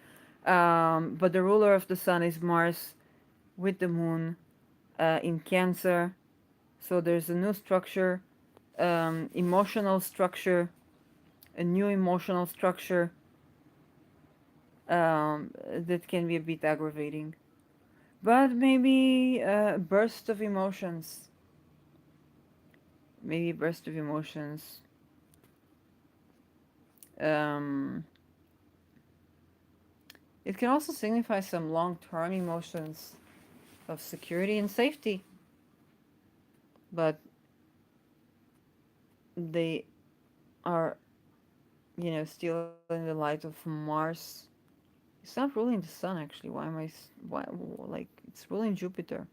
but the ruler of the sun is Mars with the moon in Cancer, so there's a new structure, emotional structure, a new emotional structure that can be a bit aggravating. But maybe a burst of emotions. Maybe a burst of emotions. Um, it can also signify some long term emotions of security and safety, but they are, still in the light of Mars. It's not ruling the sun actually. Why am why, like, it's ruling Jupiter.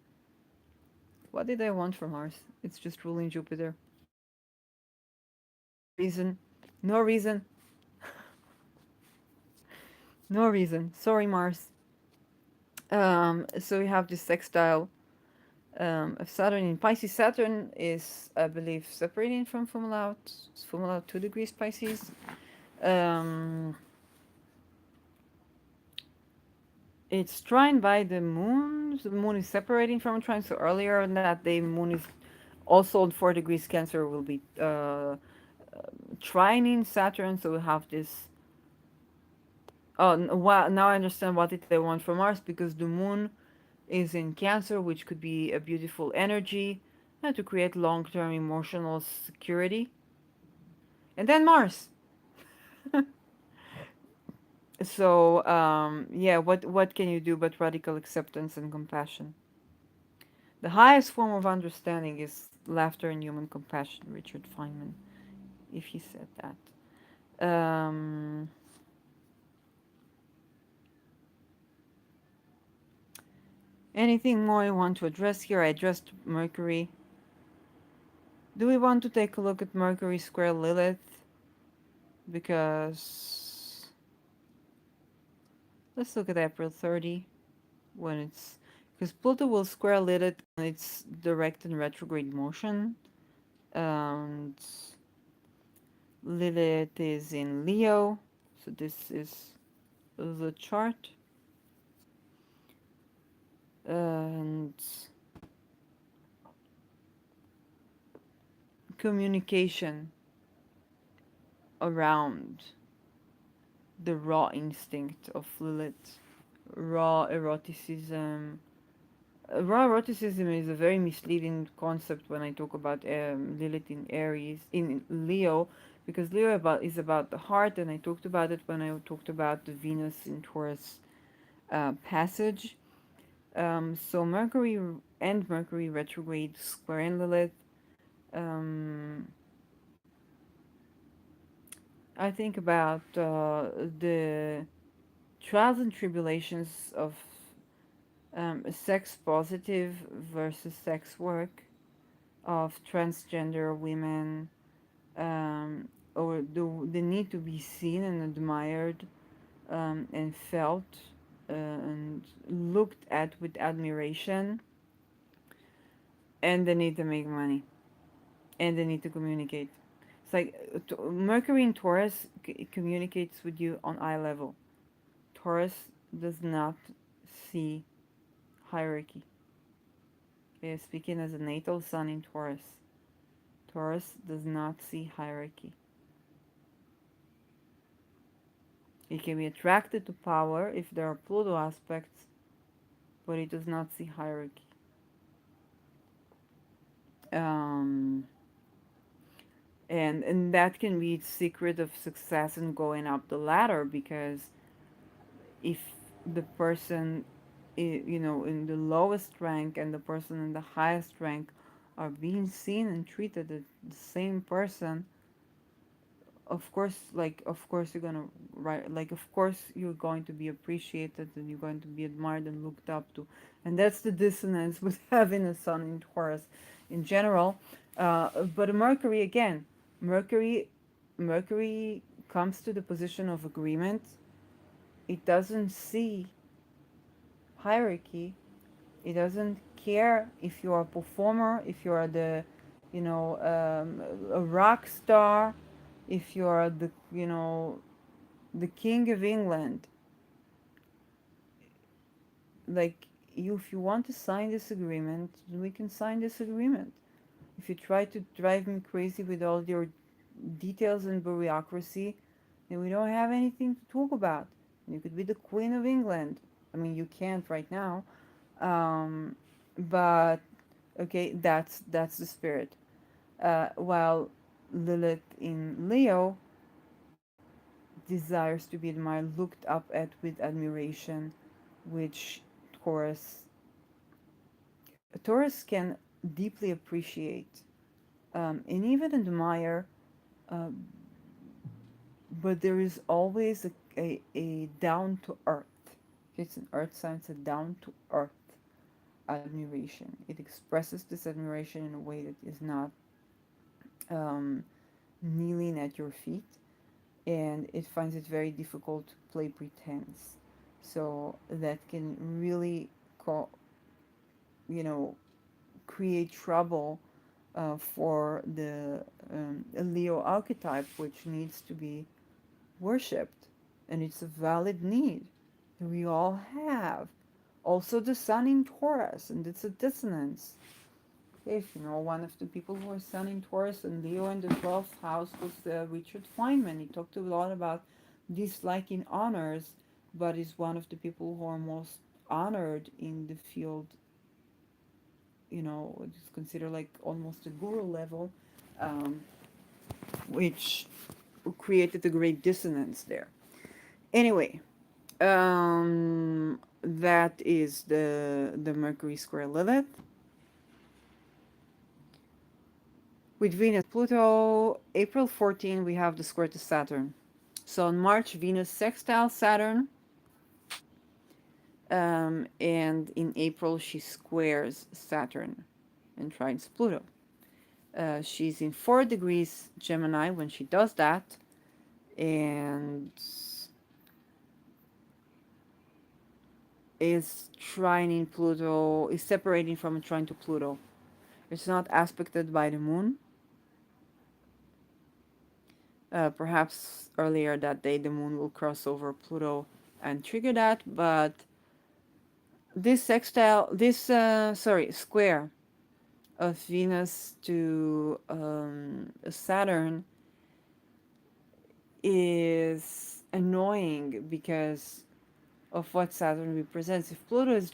What did I want from Mars? It's just ruling Jupiter. No reason. No reason. No reason. Sorry, Mars. So we have this sextile of Saturn in Pisces. Saturn is, I believe, separating from Fomalhaut. It's Fomalhaut 2 degrees Pisces. Um, it's trine by the moon. The moon is separating from a trine. So earlier in that day, moon is also at 4 degrees Cancer will be trining Saturn. So we have this. Oh, well, now I understand what they want from Mars because the moon is in Cancer, which could be a beautiful energy to create long term emotional security. And then Mars. So, yeah, what can you do but radical acceptance and compassion? The highest form of understanding is laughter and human compassion, Richard Feynman, if he said that. Anything more you want to address here? I addressed Mercury. Do we want to take a look at Mercury square Lilith? Because let's look at April 30 when it's because Pluto will square Lilith when it's direct and retrograde motion. And Lilith is in Leo, so this is the chart. And communication around the raw instinct of Lilith, raw eroticism. Raw eroticism is a very misleading concept when I talk about Lilith in Aries, in Leo, because Leo is about the heart, and I talked about it when I talked about the Venus in Taurus passage. So Mercury and Mercury retrograde square in Lilith. Um, I think about the trials and tribulations of sex positive versus sex work, of transgender women, or the need to be seen and admired and felt and looked at with admiration, and the need to make money and the need to communicate. It's like Mercury in Taurus communicates with you on eye level. Taurus does not see hierarchy. Speaking as a natal sun in Taurus, Taurus does not see hierarchy. It can be attracted to power if there are Pluto aspects, but it does not see hierarchy. Um, And that can be the secret of success in going up the ladder, because if the person in the lowest rank and the person in the highest rank are being seen and treated as the same person, of course, you're gonna, right, like, of course you're going to be appreciated, and you're going to be admired and looked up to. And that's the dissonance with having a sun in Taurus in general. But Mercury, again, mercury Mercury comes to the position of agreement. It doesn't see hierarchy. It doesn't care if you're a performer, if you're a rock star, if you're the king of England. Like, if you want to sign this agreement, we can sign this agreement. If you try to drive me crazy with all your details and bureaucracy, then we don't have anything to talk about. You could be the Queen of England. I mean, you can't right now, um, but okay, that's the spirit. While Lilith in Leo desires to be admired, looked up at with admiration, which Taurus Taurus can deeply appreciate, and even admire, uh, but there is always a down to earth. It's an earth sign, it's a down to earth admiration. It expresses this admiration in a way that is not um, kneeling at your feet, and it finds it very difficult to play pretense. So that can really, co- you know, create trouble for the Leo archetype, which needs to be worshipped, and it's a valid need that we all have. Also, the Sun in Taurus, and it's a dissonance. If you know, one of the people who are Sun in Taurus and Leo in the 12th house was Richard Feynman. He talked a lot about disliking honors, but is one of the people who are most honored in the field. It's considered like almost a guru level, um, which created a great dissonance there. Anyway, that is the Mercury square Lilith. With Venus Pluto, April 14, we have the square to Saturn. So in March, Venus sextile Saturn, and in April, she squares Saturn and trines Pluto. She's in 4 degrees Gemini when she does that, and is trining Pluto, is separating from a trine to Pluto. It's not aspected by the moon. Perhaps earlier that day the moon will cross over Pluto and trigger that, but square of Venus to Saturn is annoying because of what Saturn represents. If Pluto is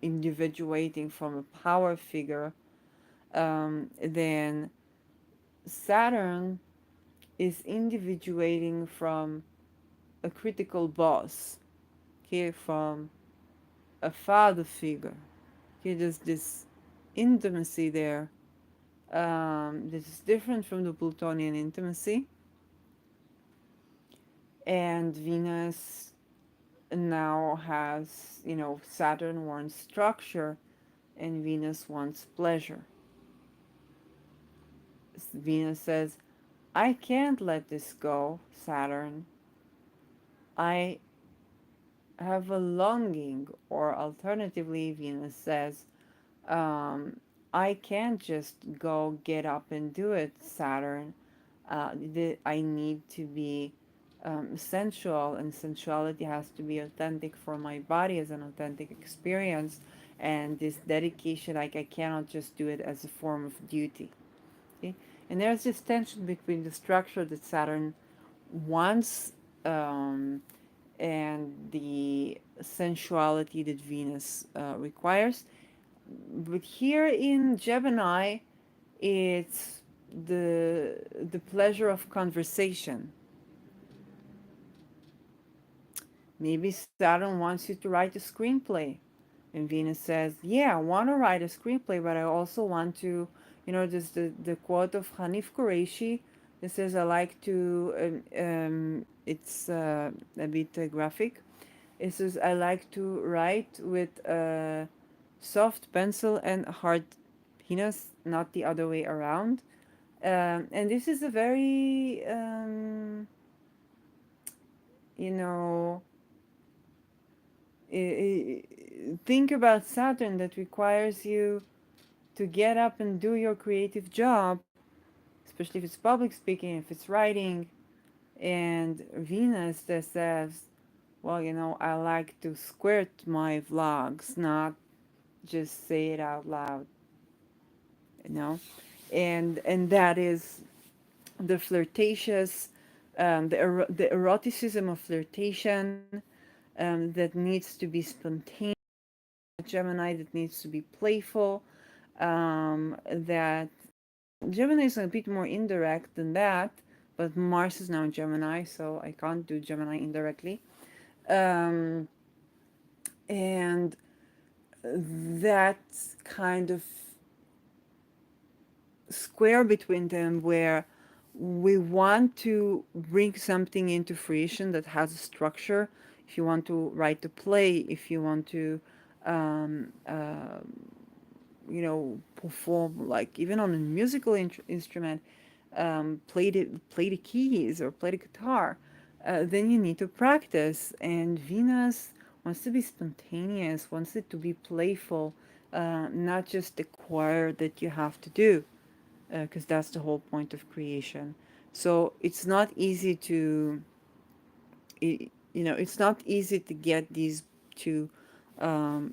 individuating from a power figure, then Saturn is individuating from a critical boss, okay, from a father figure. Okay, there's this intimacy there. This is different from the Plutonian intimacy. And Venus now has, Saturn wants structure and Venus wants pleasure. Venus says, I can't let this go, Saturn. I have a longing, or alternatively, Venus says, um, I can't just go get up and do it, Saturn. I need to be sensual, and sensuality has to be authentic for my body as an authentic experience. And this dedication, like, I cannot just do it as a form of duty. Okay? And there's this tension between the structure that Saturn wants, um, and the sensuality that Venus requires. But here in Gemini, it's the pleasure of conversation. Maybe Saturn wants you to write a screenplay. And Venus says, yeah, I want to write a screenplay, but I also want to, there's the quote of Hanif Qureshi that says, I like to, it's a bit graphic. It says, I like to write with a soft pencil and a hard penis, not the other way around. And this is a very, you know, think about Saturn that requires you to get up and do your creative job, especially if it's public speaking, if it's writing, and Venus that says, well, I like to squirt my vlogs, not just say it out loud, you know? And that is the flirtatious, the eroticism of flirtation that needs to be spontaneous, Gemini that needs to be playful, that Gemini is a bit more indirect than that, but Mars is now in Gemini, so I can't do Gemini indirectly. Um, and that kind of square between them where we want to bring something into fruition that has a structure. If you want to write a play, if you want to um, uh, perform like even on a musical instrument, play the keys or play the guitar, then you need to practice. And Venus wants to be spontaneous, wants it to be playful, not just the choir that you have to do, because that's the whole point of creation. So it's not easy to it's not easy to get these two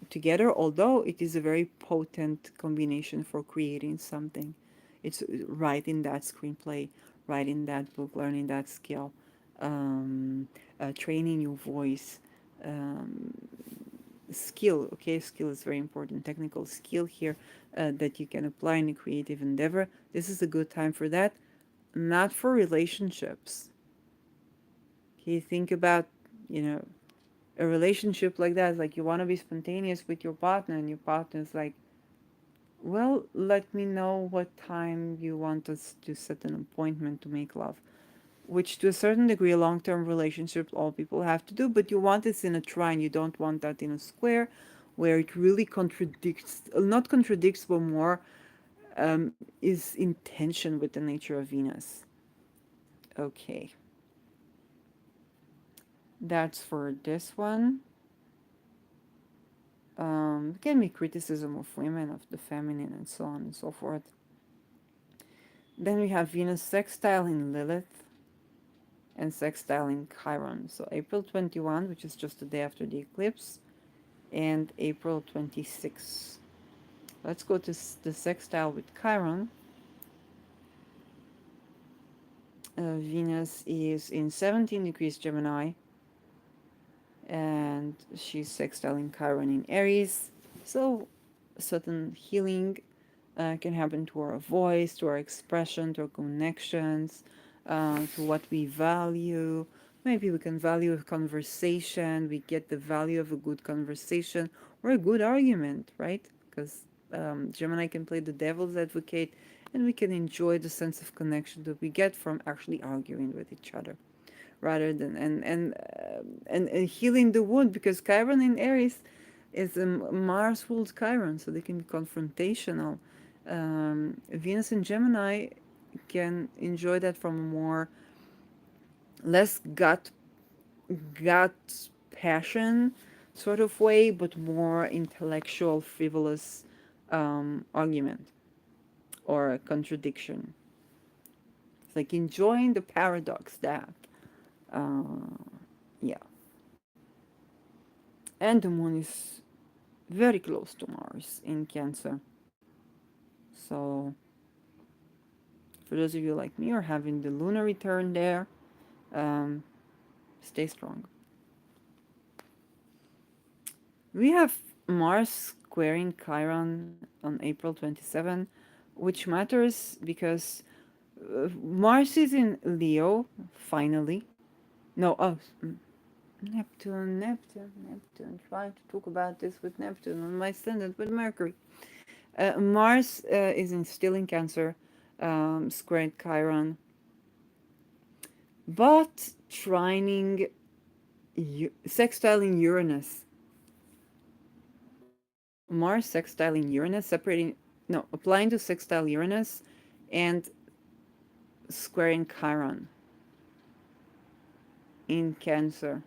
together, although it is a very potent combination for creating something. It's writing that screenplay, writing that book, learning that skill, training your voice, um, skill. Okay, skill is very important. Technical skill here that you can apply in a creative endeavor. This is a good time for that, not for relationships. Okay, think about you know a relationship like that, like you want to be spontaneous with your partner and your partner's like, well, let me know what time you want us to set an appointment to make love, which to a certain degree a long-term relationship all people have to do, but you want this in a trine. You don't want that in a square where it really contradicts, not contradicts, but more is in tension with the nature of Venus. Okay, that's for this one. Can be criticism of women, of the feminine, and so on and so forth. Then we have Venus sextile in Lilith and sextile in Chiron. So April 21, which is just the day after the eclipse, and April 26. Let's go to the sextile with Chiron. Venus is in 17 degrees Gemini, and she's sextile in Chiron in Aries. So a certain healing can happen to our voice, to our expression, to our connections, to what we value. Maybe we can value a conversation. We get the value of a good conversation or a good argument, right? Because Gemini can play the devil's advocate, and we can enjoy the sense of connection that we get from actually arguing with each other rather than and healing the wound, because Chiron in Aries is a Mars ruled Chiron, so they can be confrontational. Venus in Gemini can enjoy that from a more less gut passion sort of way, but more intellectual, frivolous argument or a contradiction. It's like enjoying the paradox that uh, yeah. And the moon is very close to Mars in Cancer. So, for those of you like me or having the lunar return there, um, stay strong. We have Mars squaring Chiron on April 27, which matters because Mars is in Leo, finally. No, Neptune. Trying to talk about this with Neptune on my ascendant with Mercury. Mars is in still in Cancer, squared Chiron, but trining sextiling Uranus. Mars sextiling Uranus, separating, no, applying to sextile Uranus and squaring Chiron in Cancer.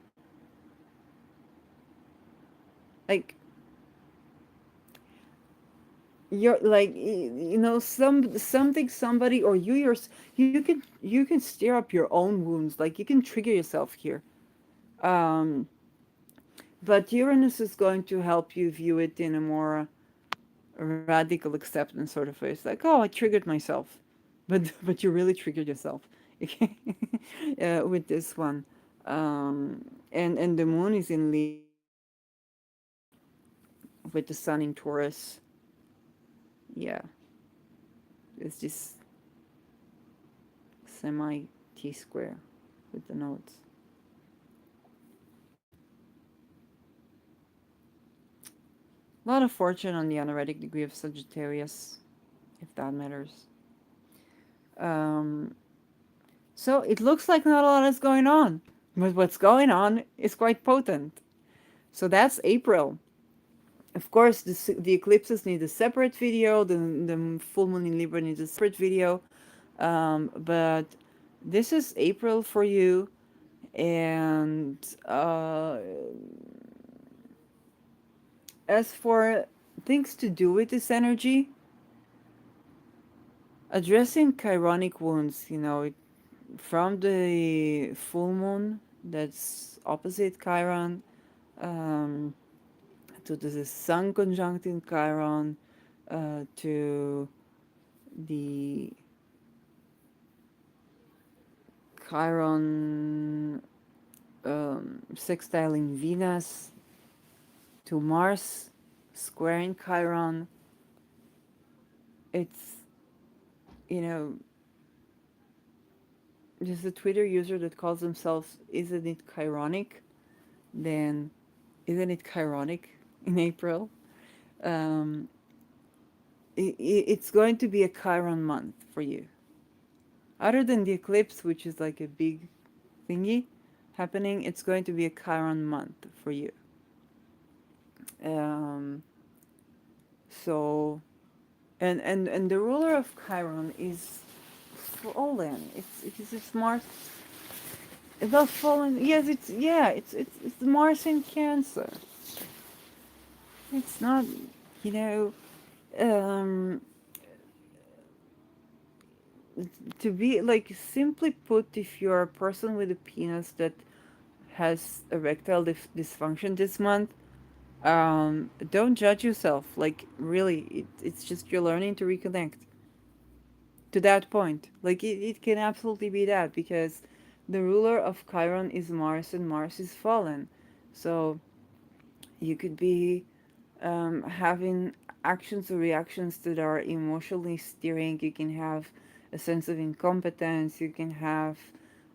Like, you're like, something, somebody, or you can stir up your own wounds. Like, you can trigger yourself here. Um, but Uranus is going to help you view it in a more radical acceptance sort of way. It's like, oh, I triggered myself, but you really triggered yourself. Okay, with this one, and the moon is in Leo with the sun in Taurus. Yeah, it's this semi T square with the nodes. A lot of fortune on the honorific degree of Sagittarius, if that matters. Um, so it looks like not a lot is going on, but what's going on is quite potent. So that's April. Of course, the eclipses need a separate video. The full moon in Libra needs a separate video. But this is April for you, and as for things to do with this energy, addressing chironic wounds, from the full moon that's opposite Chiron, um, to the sun conjunct in Chiron, to the Chiron sextiling Venus, to Mars squaring Chiron. It's, you know, there's a Twitter user that calls themselves, isn't it chironic? Then, isn't it chironic in April? Um, it's going to be a Chiron month for you. Other than the eclipse, which is like a big thingy happening, it's going to be a Chiron month for you. Um, so, and the ruler of Chiron is fallen. It's Mars. It's not fallen. Yes, it's Mars in Cancer. It's not, you know, um, to be like, simply put, if you're a person with a penis that has erectile dysfunction this month, don't judge yourself. Like, really, it's just you're learning to reconnect to that point. Like, it can absolutely be that, because the ruler of Chiron is Mars, and Mars is fallen. So you could be having actions or reactions that are emotionally steering. You can have a sense of incompetence. You can have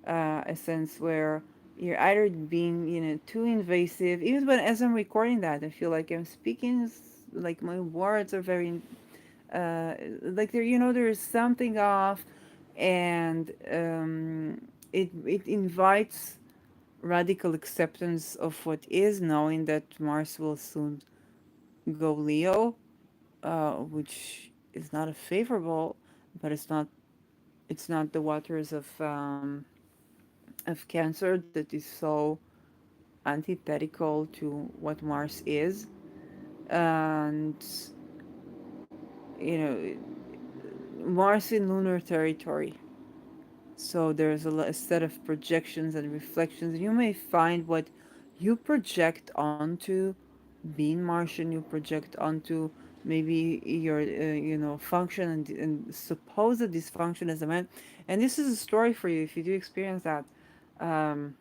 a sense where you're either being, too invasive. Even when, as I'm recording that, I feel like I'm speaking, like my words are very, like there is something off, and it invites radical acceptance of what is, knowing that Mars will soon go Leo, which is not a favorable, but it's not the waters of Cancer that is so antithetical to what Mars is, and you know Mars in lunar territory. So there's a set of projections and reflections. You may find what you project onto being Martian, you project onto maybe your function and supposed dysfunction as a man. And this is a story for you if you do experience that. Um,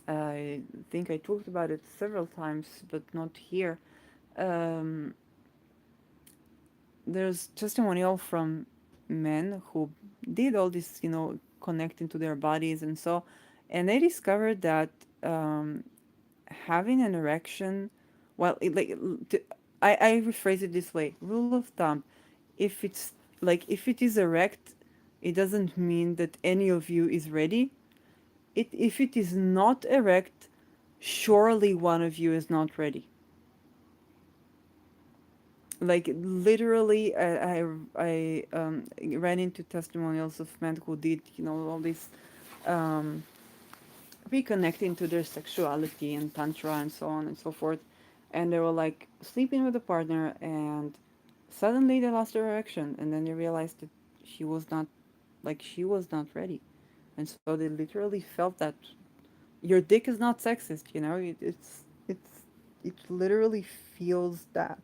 I think I talked about it several times, but not here. Um, there's testimonial from men who did all this, connecting to their bodies and so, and they discovered that um, having an erection, well, I rephrase it this way: rule of thumb, if it's if it is erect, it doesn't mean that any of you is ready. If it is not erect, surely one of you is not ready. Like literally, I ran into testimonials of men who did, all this um, reconnecting to their sexuality and tantra and so on and so forth, and they were like sleeping with a partner, and suddenly they lost their erection, and then they realized that she was not she was not ready, and so they literally felt that your dick is not sexist, it literally feels that.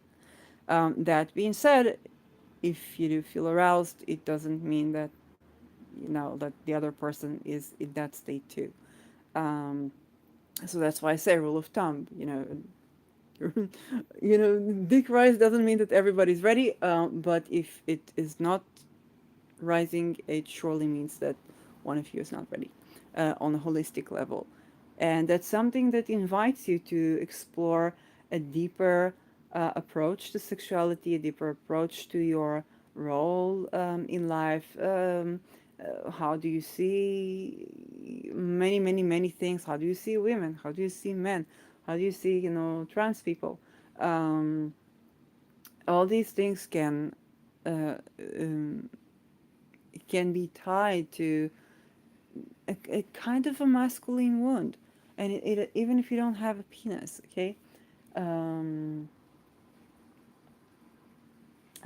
That being said, if you do feel aroused, it doesn't mean that that the other person is in that state too. Um, so that's why I say rule of thumb. Dick rise doesn't mean that everybody's ready. But if it is not rising, it surely means that one of you is not ready on a holistic level. And that's something that invites you to explore a deeper approach to sexuality, a deeper approach to your role in life. How do you see many, many, many things? How do you see women? How do you see men? How do you see, trans people? Um, all these things uh, um, can be tied to a kind of a masculine wound, and even if you don't have a penis, okay. um,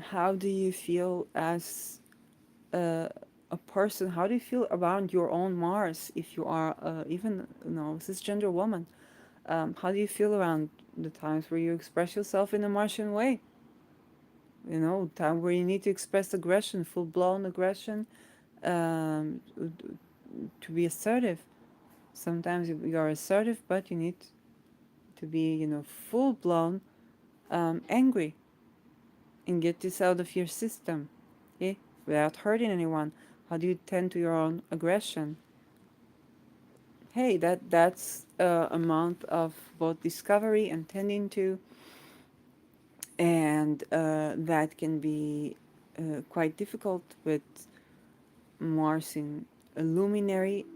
how do you feel as a, a person? How do you feel around your own Mars if you are even cisgender woman? How do you feel around the times where you express yourself in a Martian way? Time where you need to express aggression, full blown aggression, um, to be assertive. Sometimes you are assertive, but you need to be, full blown angry and get this out of your system, okay, without hurting anyone. How do you tend to your own aggression? Hey, that's a month of both discovery and tending to, and that can be quite difficult with Mars in a luminary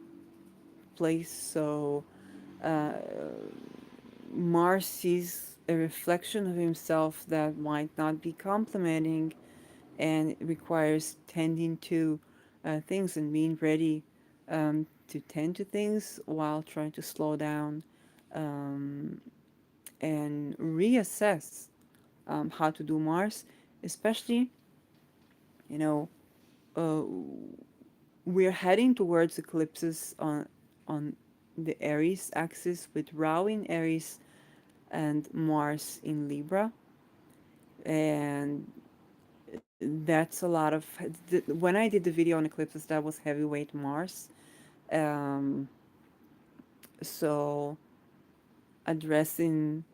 place. So uh, Mars sees a reflection of himself that might not be complimenting, and it requires tending to things and being ready to tend to things while trying to slow down um, and reassess how to do Mars, especially, you know, uh, we're heading towards eclipses on the Aries axis with Rahu in Aries and Mars in Libra, and that's a lot of. When I did the video on eclipses, that was heavyweight Mars. Um, so addressing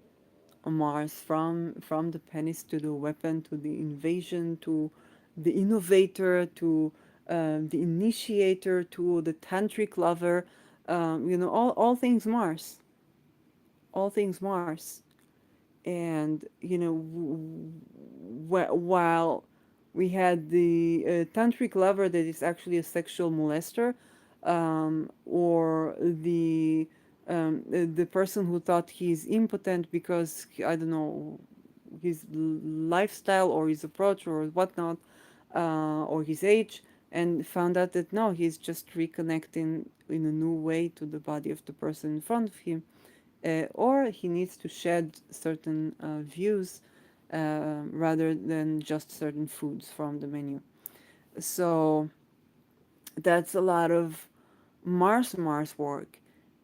Mars from the penis to the weapon to the invasion to the innovator to the initiator to the tantric lover, all things Mars, all things Mars. And while we had the tantric lover that is actually a sexual molester, or the person who thought he's impotent because I don't know his lifestyle or his approach or whatnot, or his age, and found out that no, he's just reconnecting in a new way to the body of the person in front of him, or he needs to shed certain views rather than just certain foods from the menu. So that's a lot of Mars work,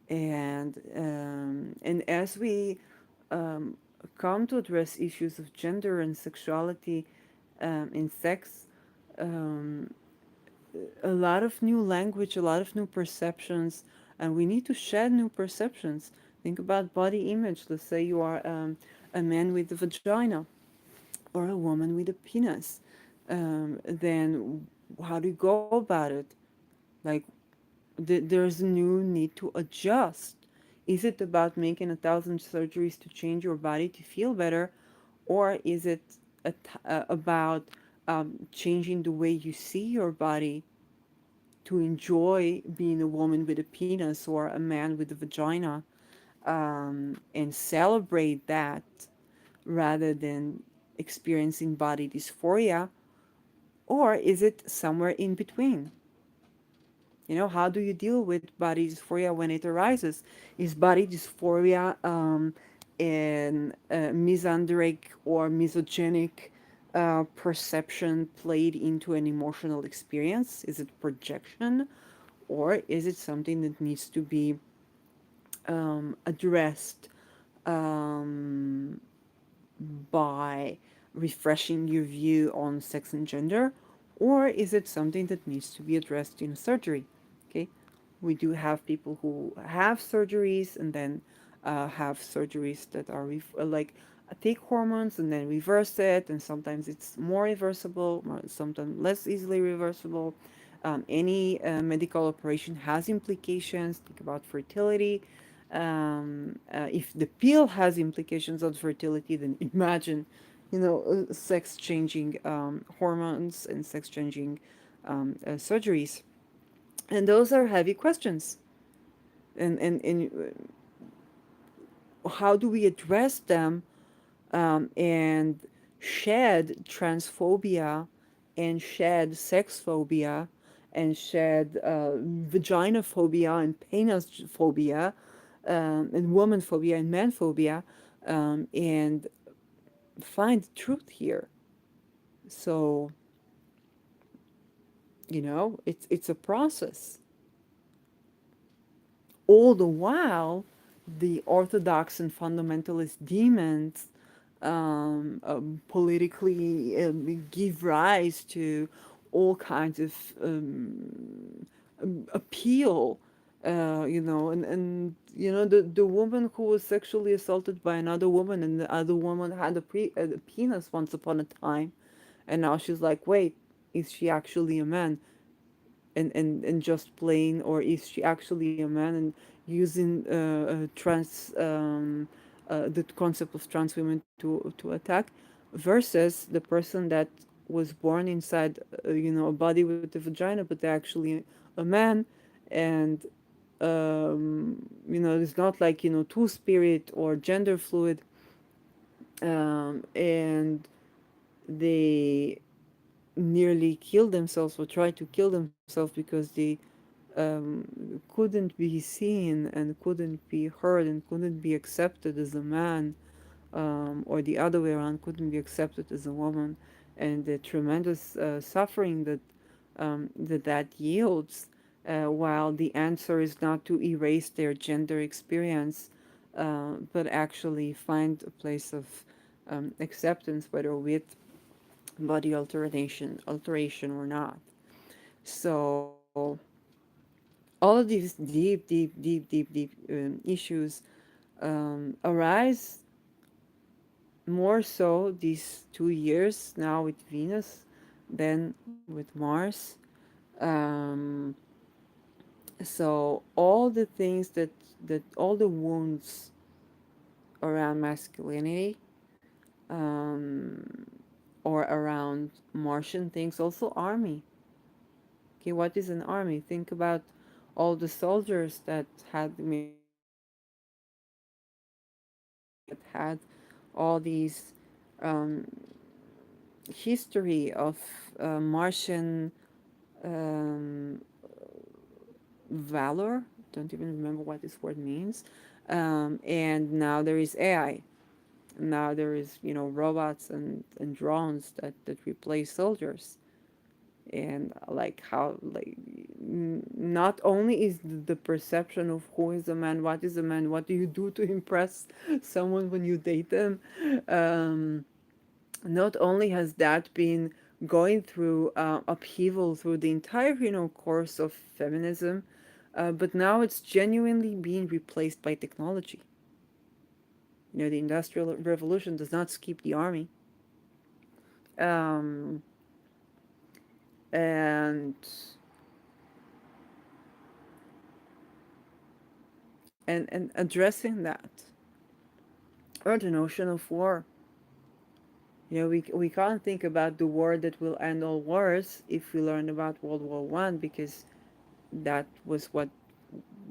and as we um, come to address issues of gender and sexuality in sex, um, a lot of new language, a lot of new perceptions, and we need to shed new perceptions. Think about body image. Let's say you are a man with a vagina or a woman with a penis. Then How do you go about it? Like, there's a new need to adjust. Is it about making 1,000 surgeries to change your body to feel better, or is it about changing the way you see your body to enjoy being a woman with a penis or a man with a vagina, and celebrate that rather than experiencing body dysphoria? Or is it somewhere in between? How do you deal with body dysphoria when it arises? Is body dysphoria an misandric or misogynic perception played into an emotional experience? Is it projection, or is it something that needs to be addressed um, by refreshing your view on sex and gender, or is it something that needs to be addressed in surgery? Okay, we do have people who have surgeries and then have surgeries that are like take hormones and then reverse it, and sometimes it's more reversible, sometimes less easily reversible. Any medical operation has implications. Think about fertility. If the pill has implications on fertility, then imagine, sex changing hormones and sex changing surgeries. And those are heavy questions. And how do we address them and shed transphobia and shed sex phobia and shed vagina phobia and penis phobia and woman phobia and man phobia, and find the truth here. So, it's a process. All the while, the orthodox and fundamentalist demons politically give rise to all kinds of appeal. The woman who was sexually assaulted by another woman, and the other woman had a penis once upon a time, and now she's like, wait, is she actually a man? And just plain, or is she actually a man, and using the concept of trans women to attack, versus the person that was born inside a body with a vagina, but they're actually a man. And it's not like two spirit or gender fluid, and they nearly killed themselves or tried to kill themselves because they couldn't be seen and couldn't be heard and couldn't be accepted as a man, or the other way around, couldn't be accepted as a woman, and the tremendous suffering that yields, while the answer is not to erase their gender experience, but actually find a place of acceptance, whether with body alteration or not. So all of these deep issues arise more so these 2 years now with Venus than with Mars. Um, so all the things that all the wounds around masculinity, um, or around Martian things, also army. Okay, what is an army? Think about all the soldiers that had maybe that had all these um, history of Martian um, valor. Don't even remember what this word means. And now there is AI. Now there is, robots and drones that replace soldiers. And like how, like, not only is the perception of who is a man, what is a man, what do you do to impress someone when you date them, um, not only has that been going through upheaval through the entire course of feminism, but now it's genuinely being replaced by technology. The industrial revolution does not skip the army. um, and and addressing that, or the notion of war. We can't think about the war that will end all wars if we learn about World War I, because that was what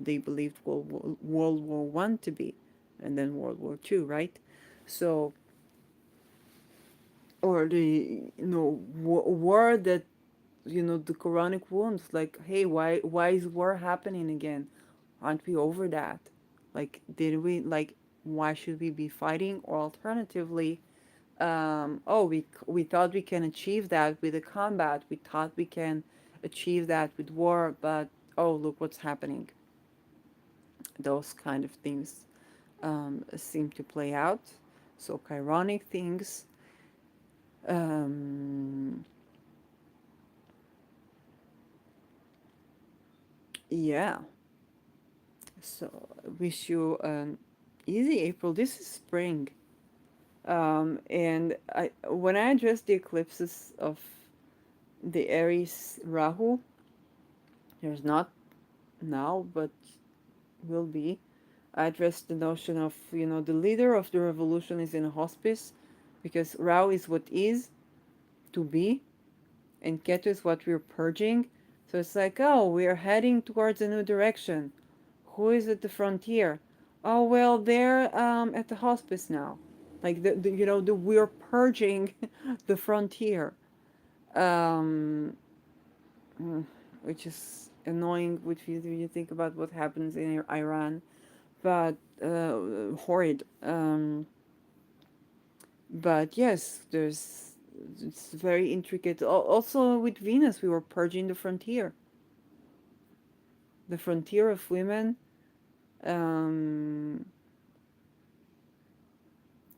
they believed World War I to be, and then World War II, right? So, or the war that, the Quranic wounds, like, hey, why is war happening again? Aren't we over that? Like, did we, like, why should we be fighting? Or alternatively, oh, we thought we can achieve that with the combat. We thought we can achieve that with war, but oh, look what's happening. Those kind of things seem to play out. So Chironic things. Um, yeah. So wish you an easy April. This is spring. And when I address the eclipses of the Aries Rahu, there's not now, but will be. I address the notion of, the leader of the revolution is in a hospice, because Rao is what is to be, and Ketu is what we're purging. So it's like, oh, we are heading towards a new direction. Who is at the frontier? Oh, well, they're at the hospice now. Like, we're purging the frontier, um, which is annoying, which you think about what happens in Iran, but horrid. But yes, it's very intricate. Also, with Venus, we were purging the frontier of women, um,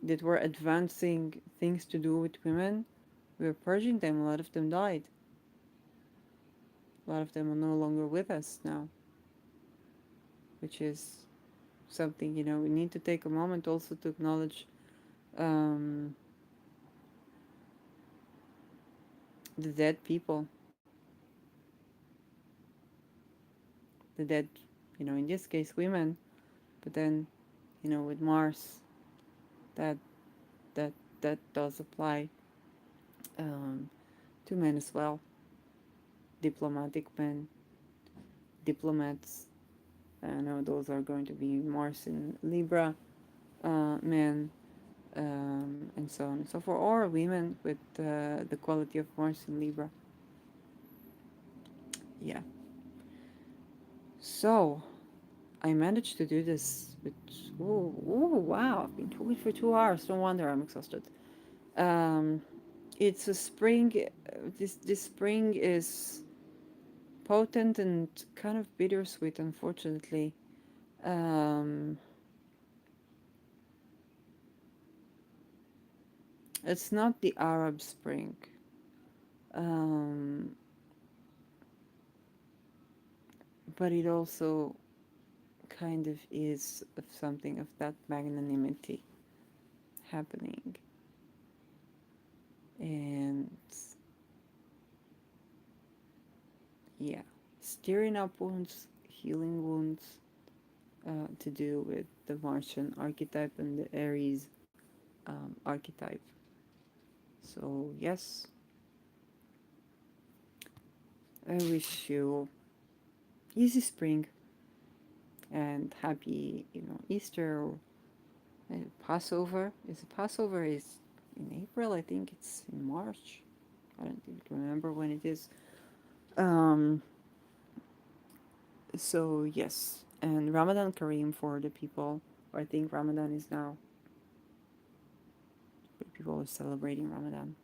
that were advancing things to do with women. We were purging them. A lot of them died. A lot of them are no longer with us now, which is something, we need to take a moment also to acknowledge, um, the dead people, the dead, in this case, women, but then, with Mars, that that that does apply, um, to men as well. Diplomatic men, diplomats. I know those are going to be Mars in Libra, men, and so on and so forth, or women with the quality of Mars in Libra. Yeah. So I managed to do this with. Oh wow! I've been talking for 2 hours. No wonder I'm exhausted. Um, it's a spring. This spring is potent and kind of bittersweet, unfortunately. Um, it's not the Arab Spring, um, but it also kind of is of something of that magnanimity happening. And yeah, stirring up wounds, healing wounds, to do with the Martian archetype and the Aries, archetype. So, yes, I wish you easy spring and happy, Easter, or Passover. Is it Passover is in April? I think it's in March. I don't even remember when it is. Um, so yes, and Ramadan Kareem for the people. I think Ramadan is now, but people are celebrating Ramadan.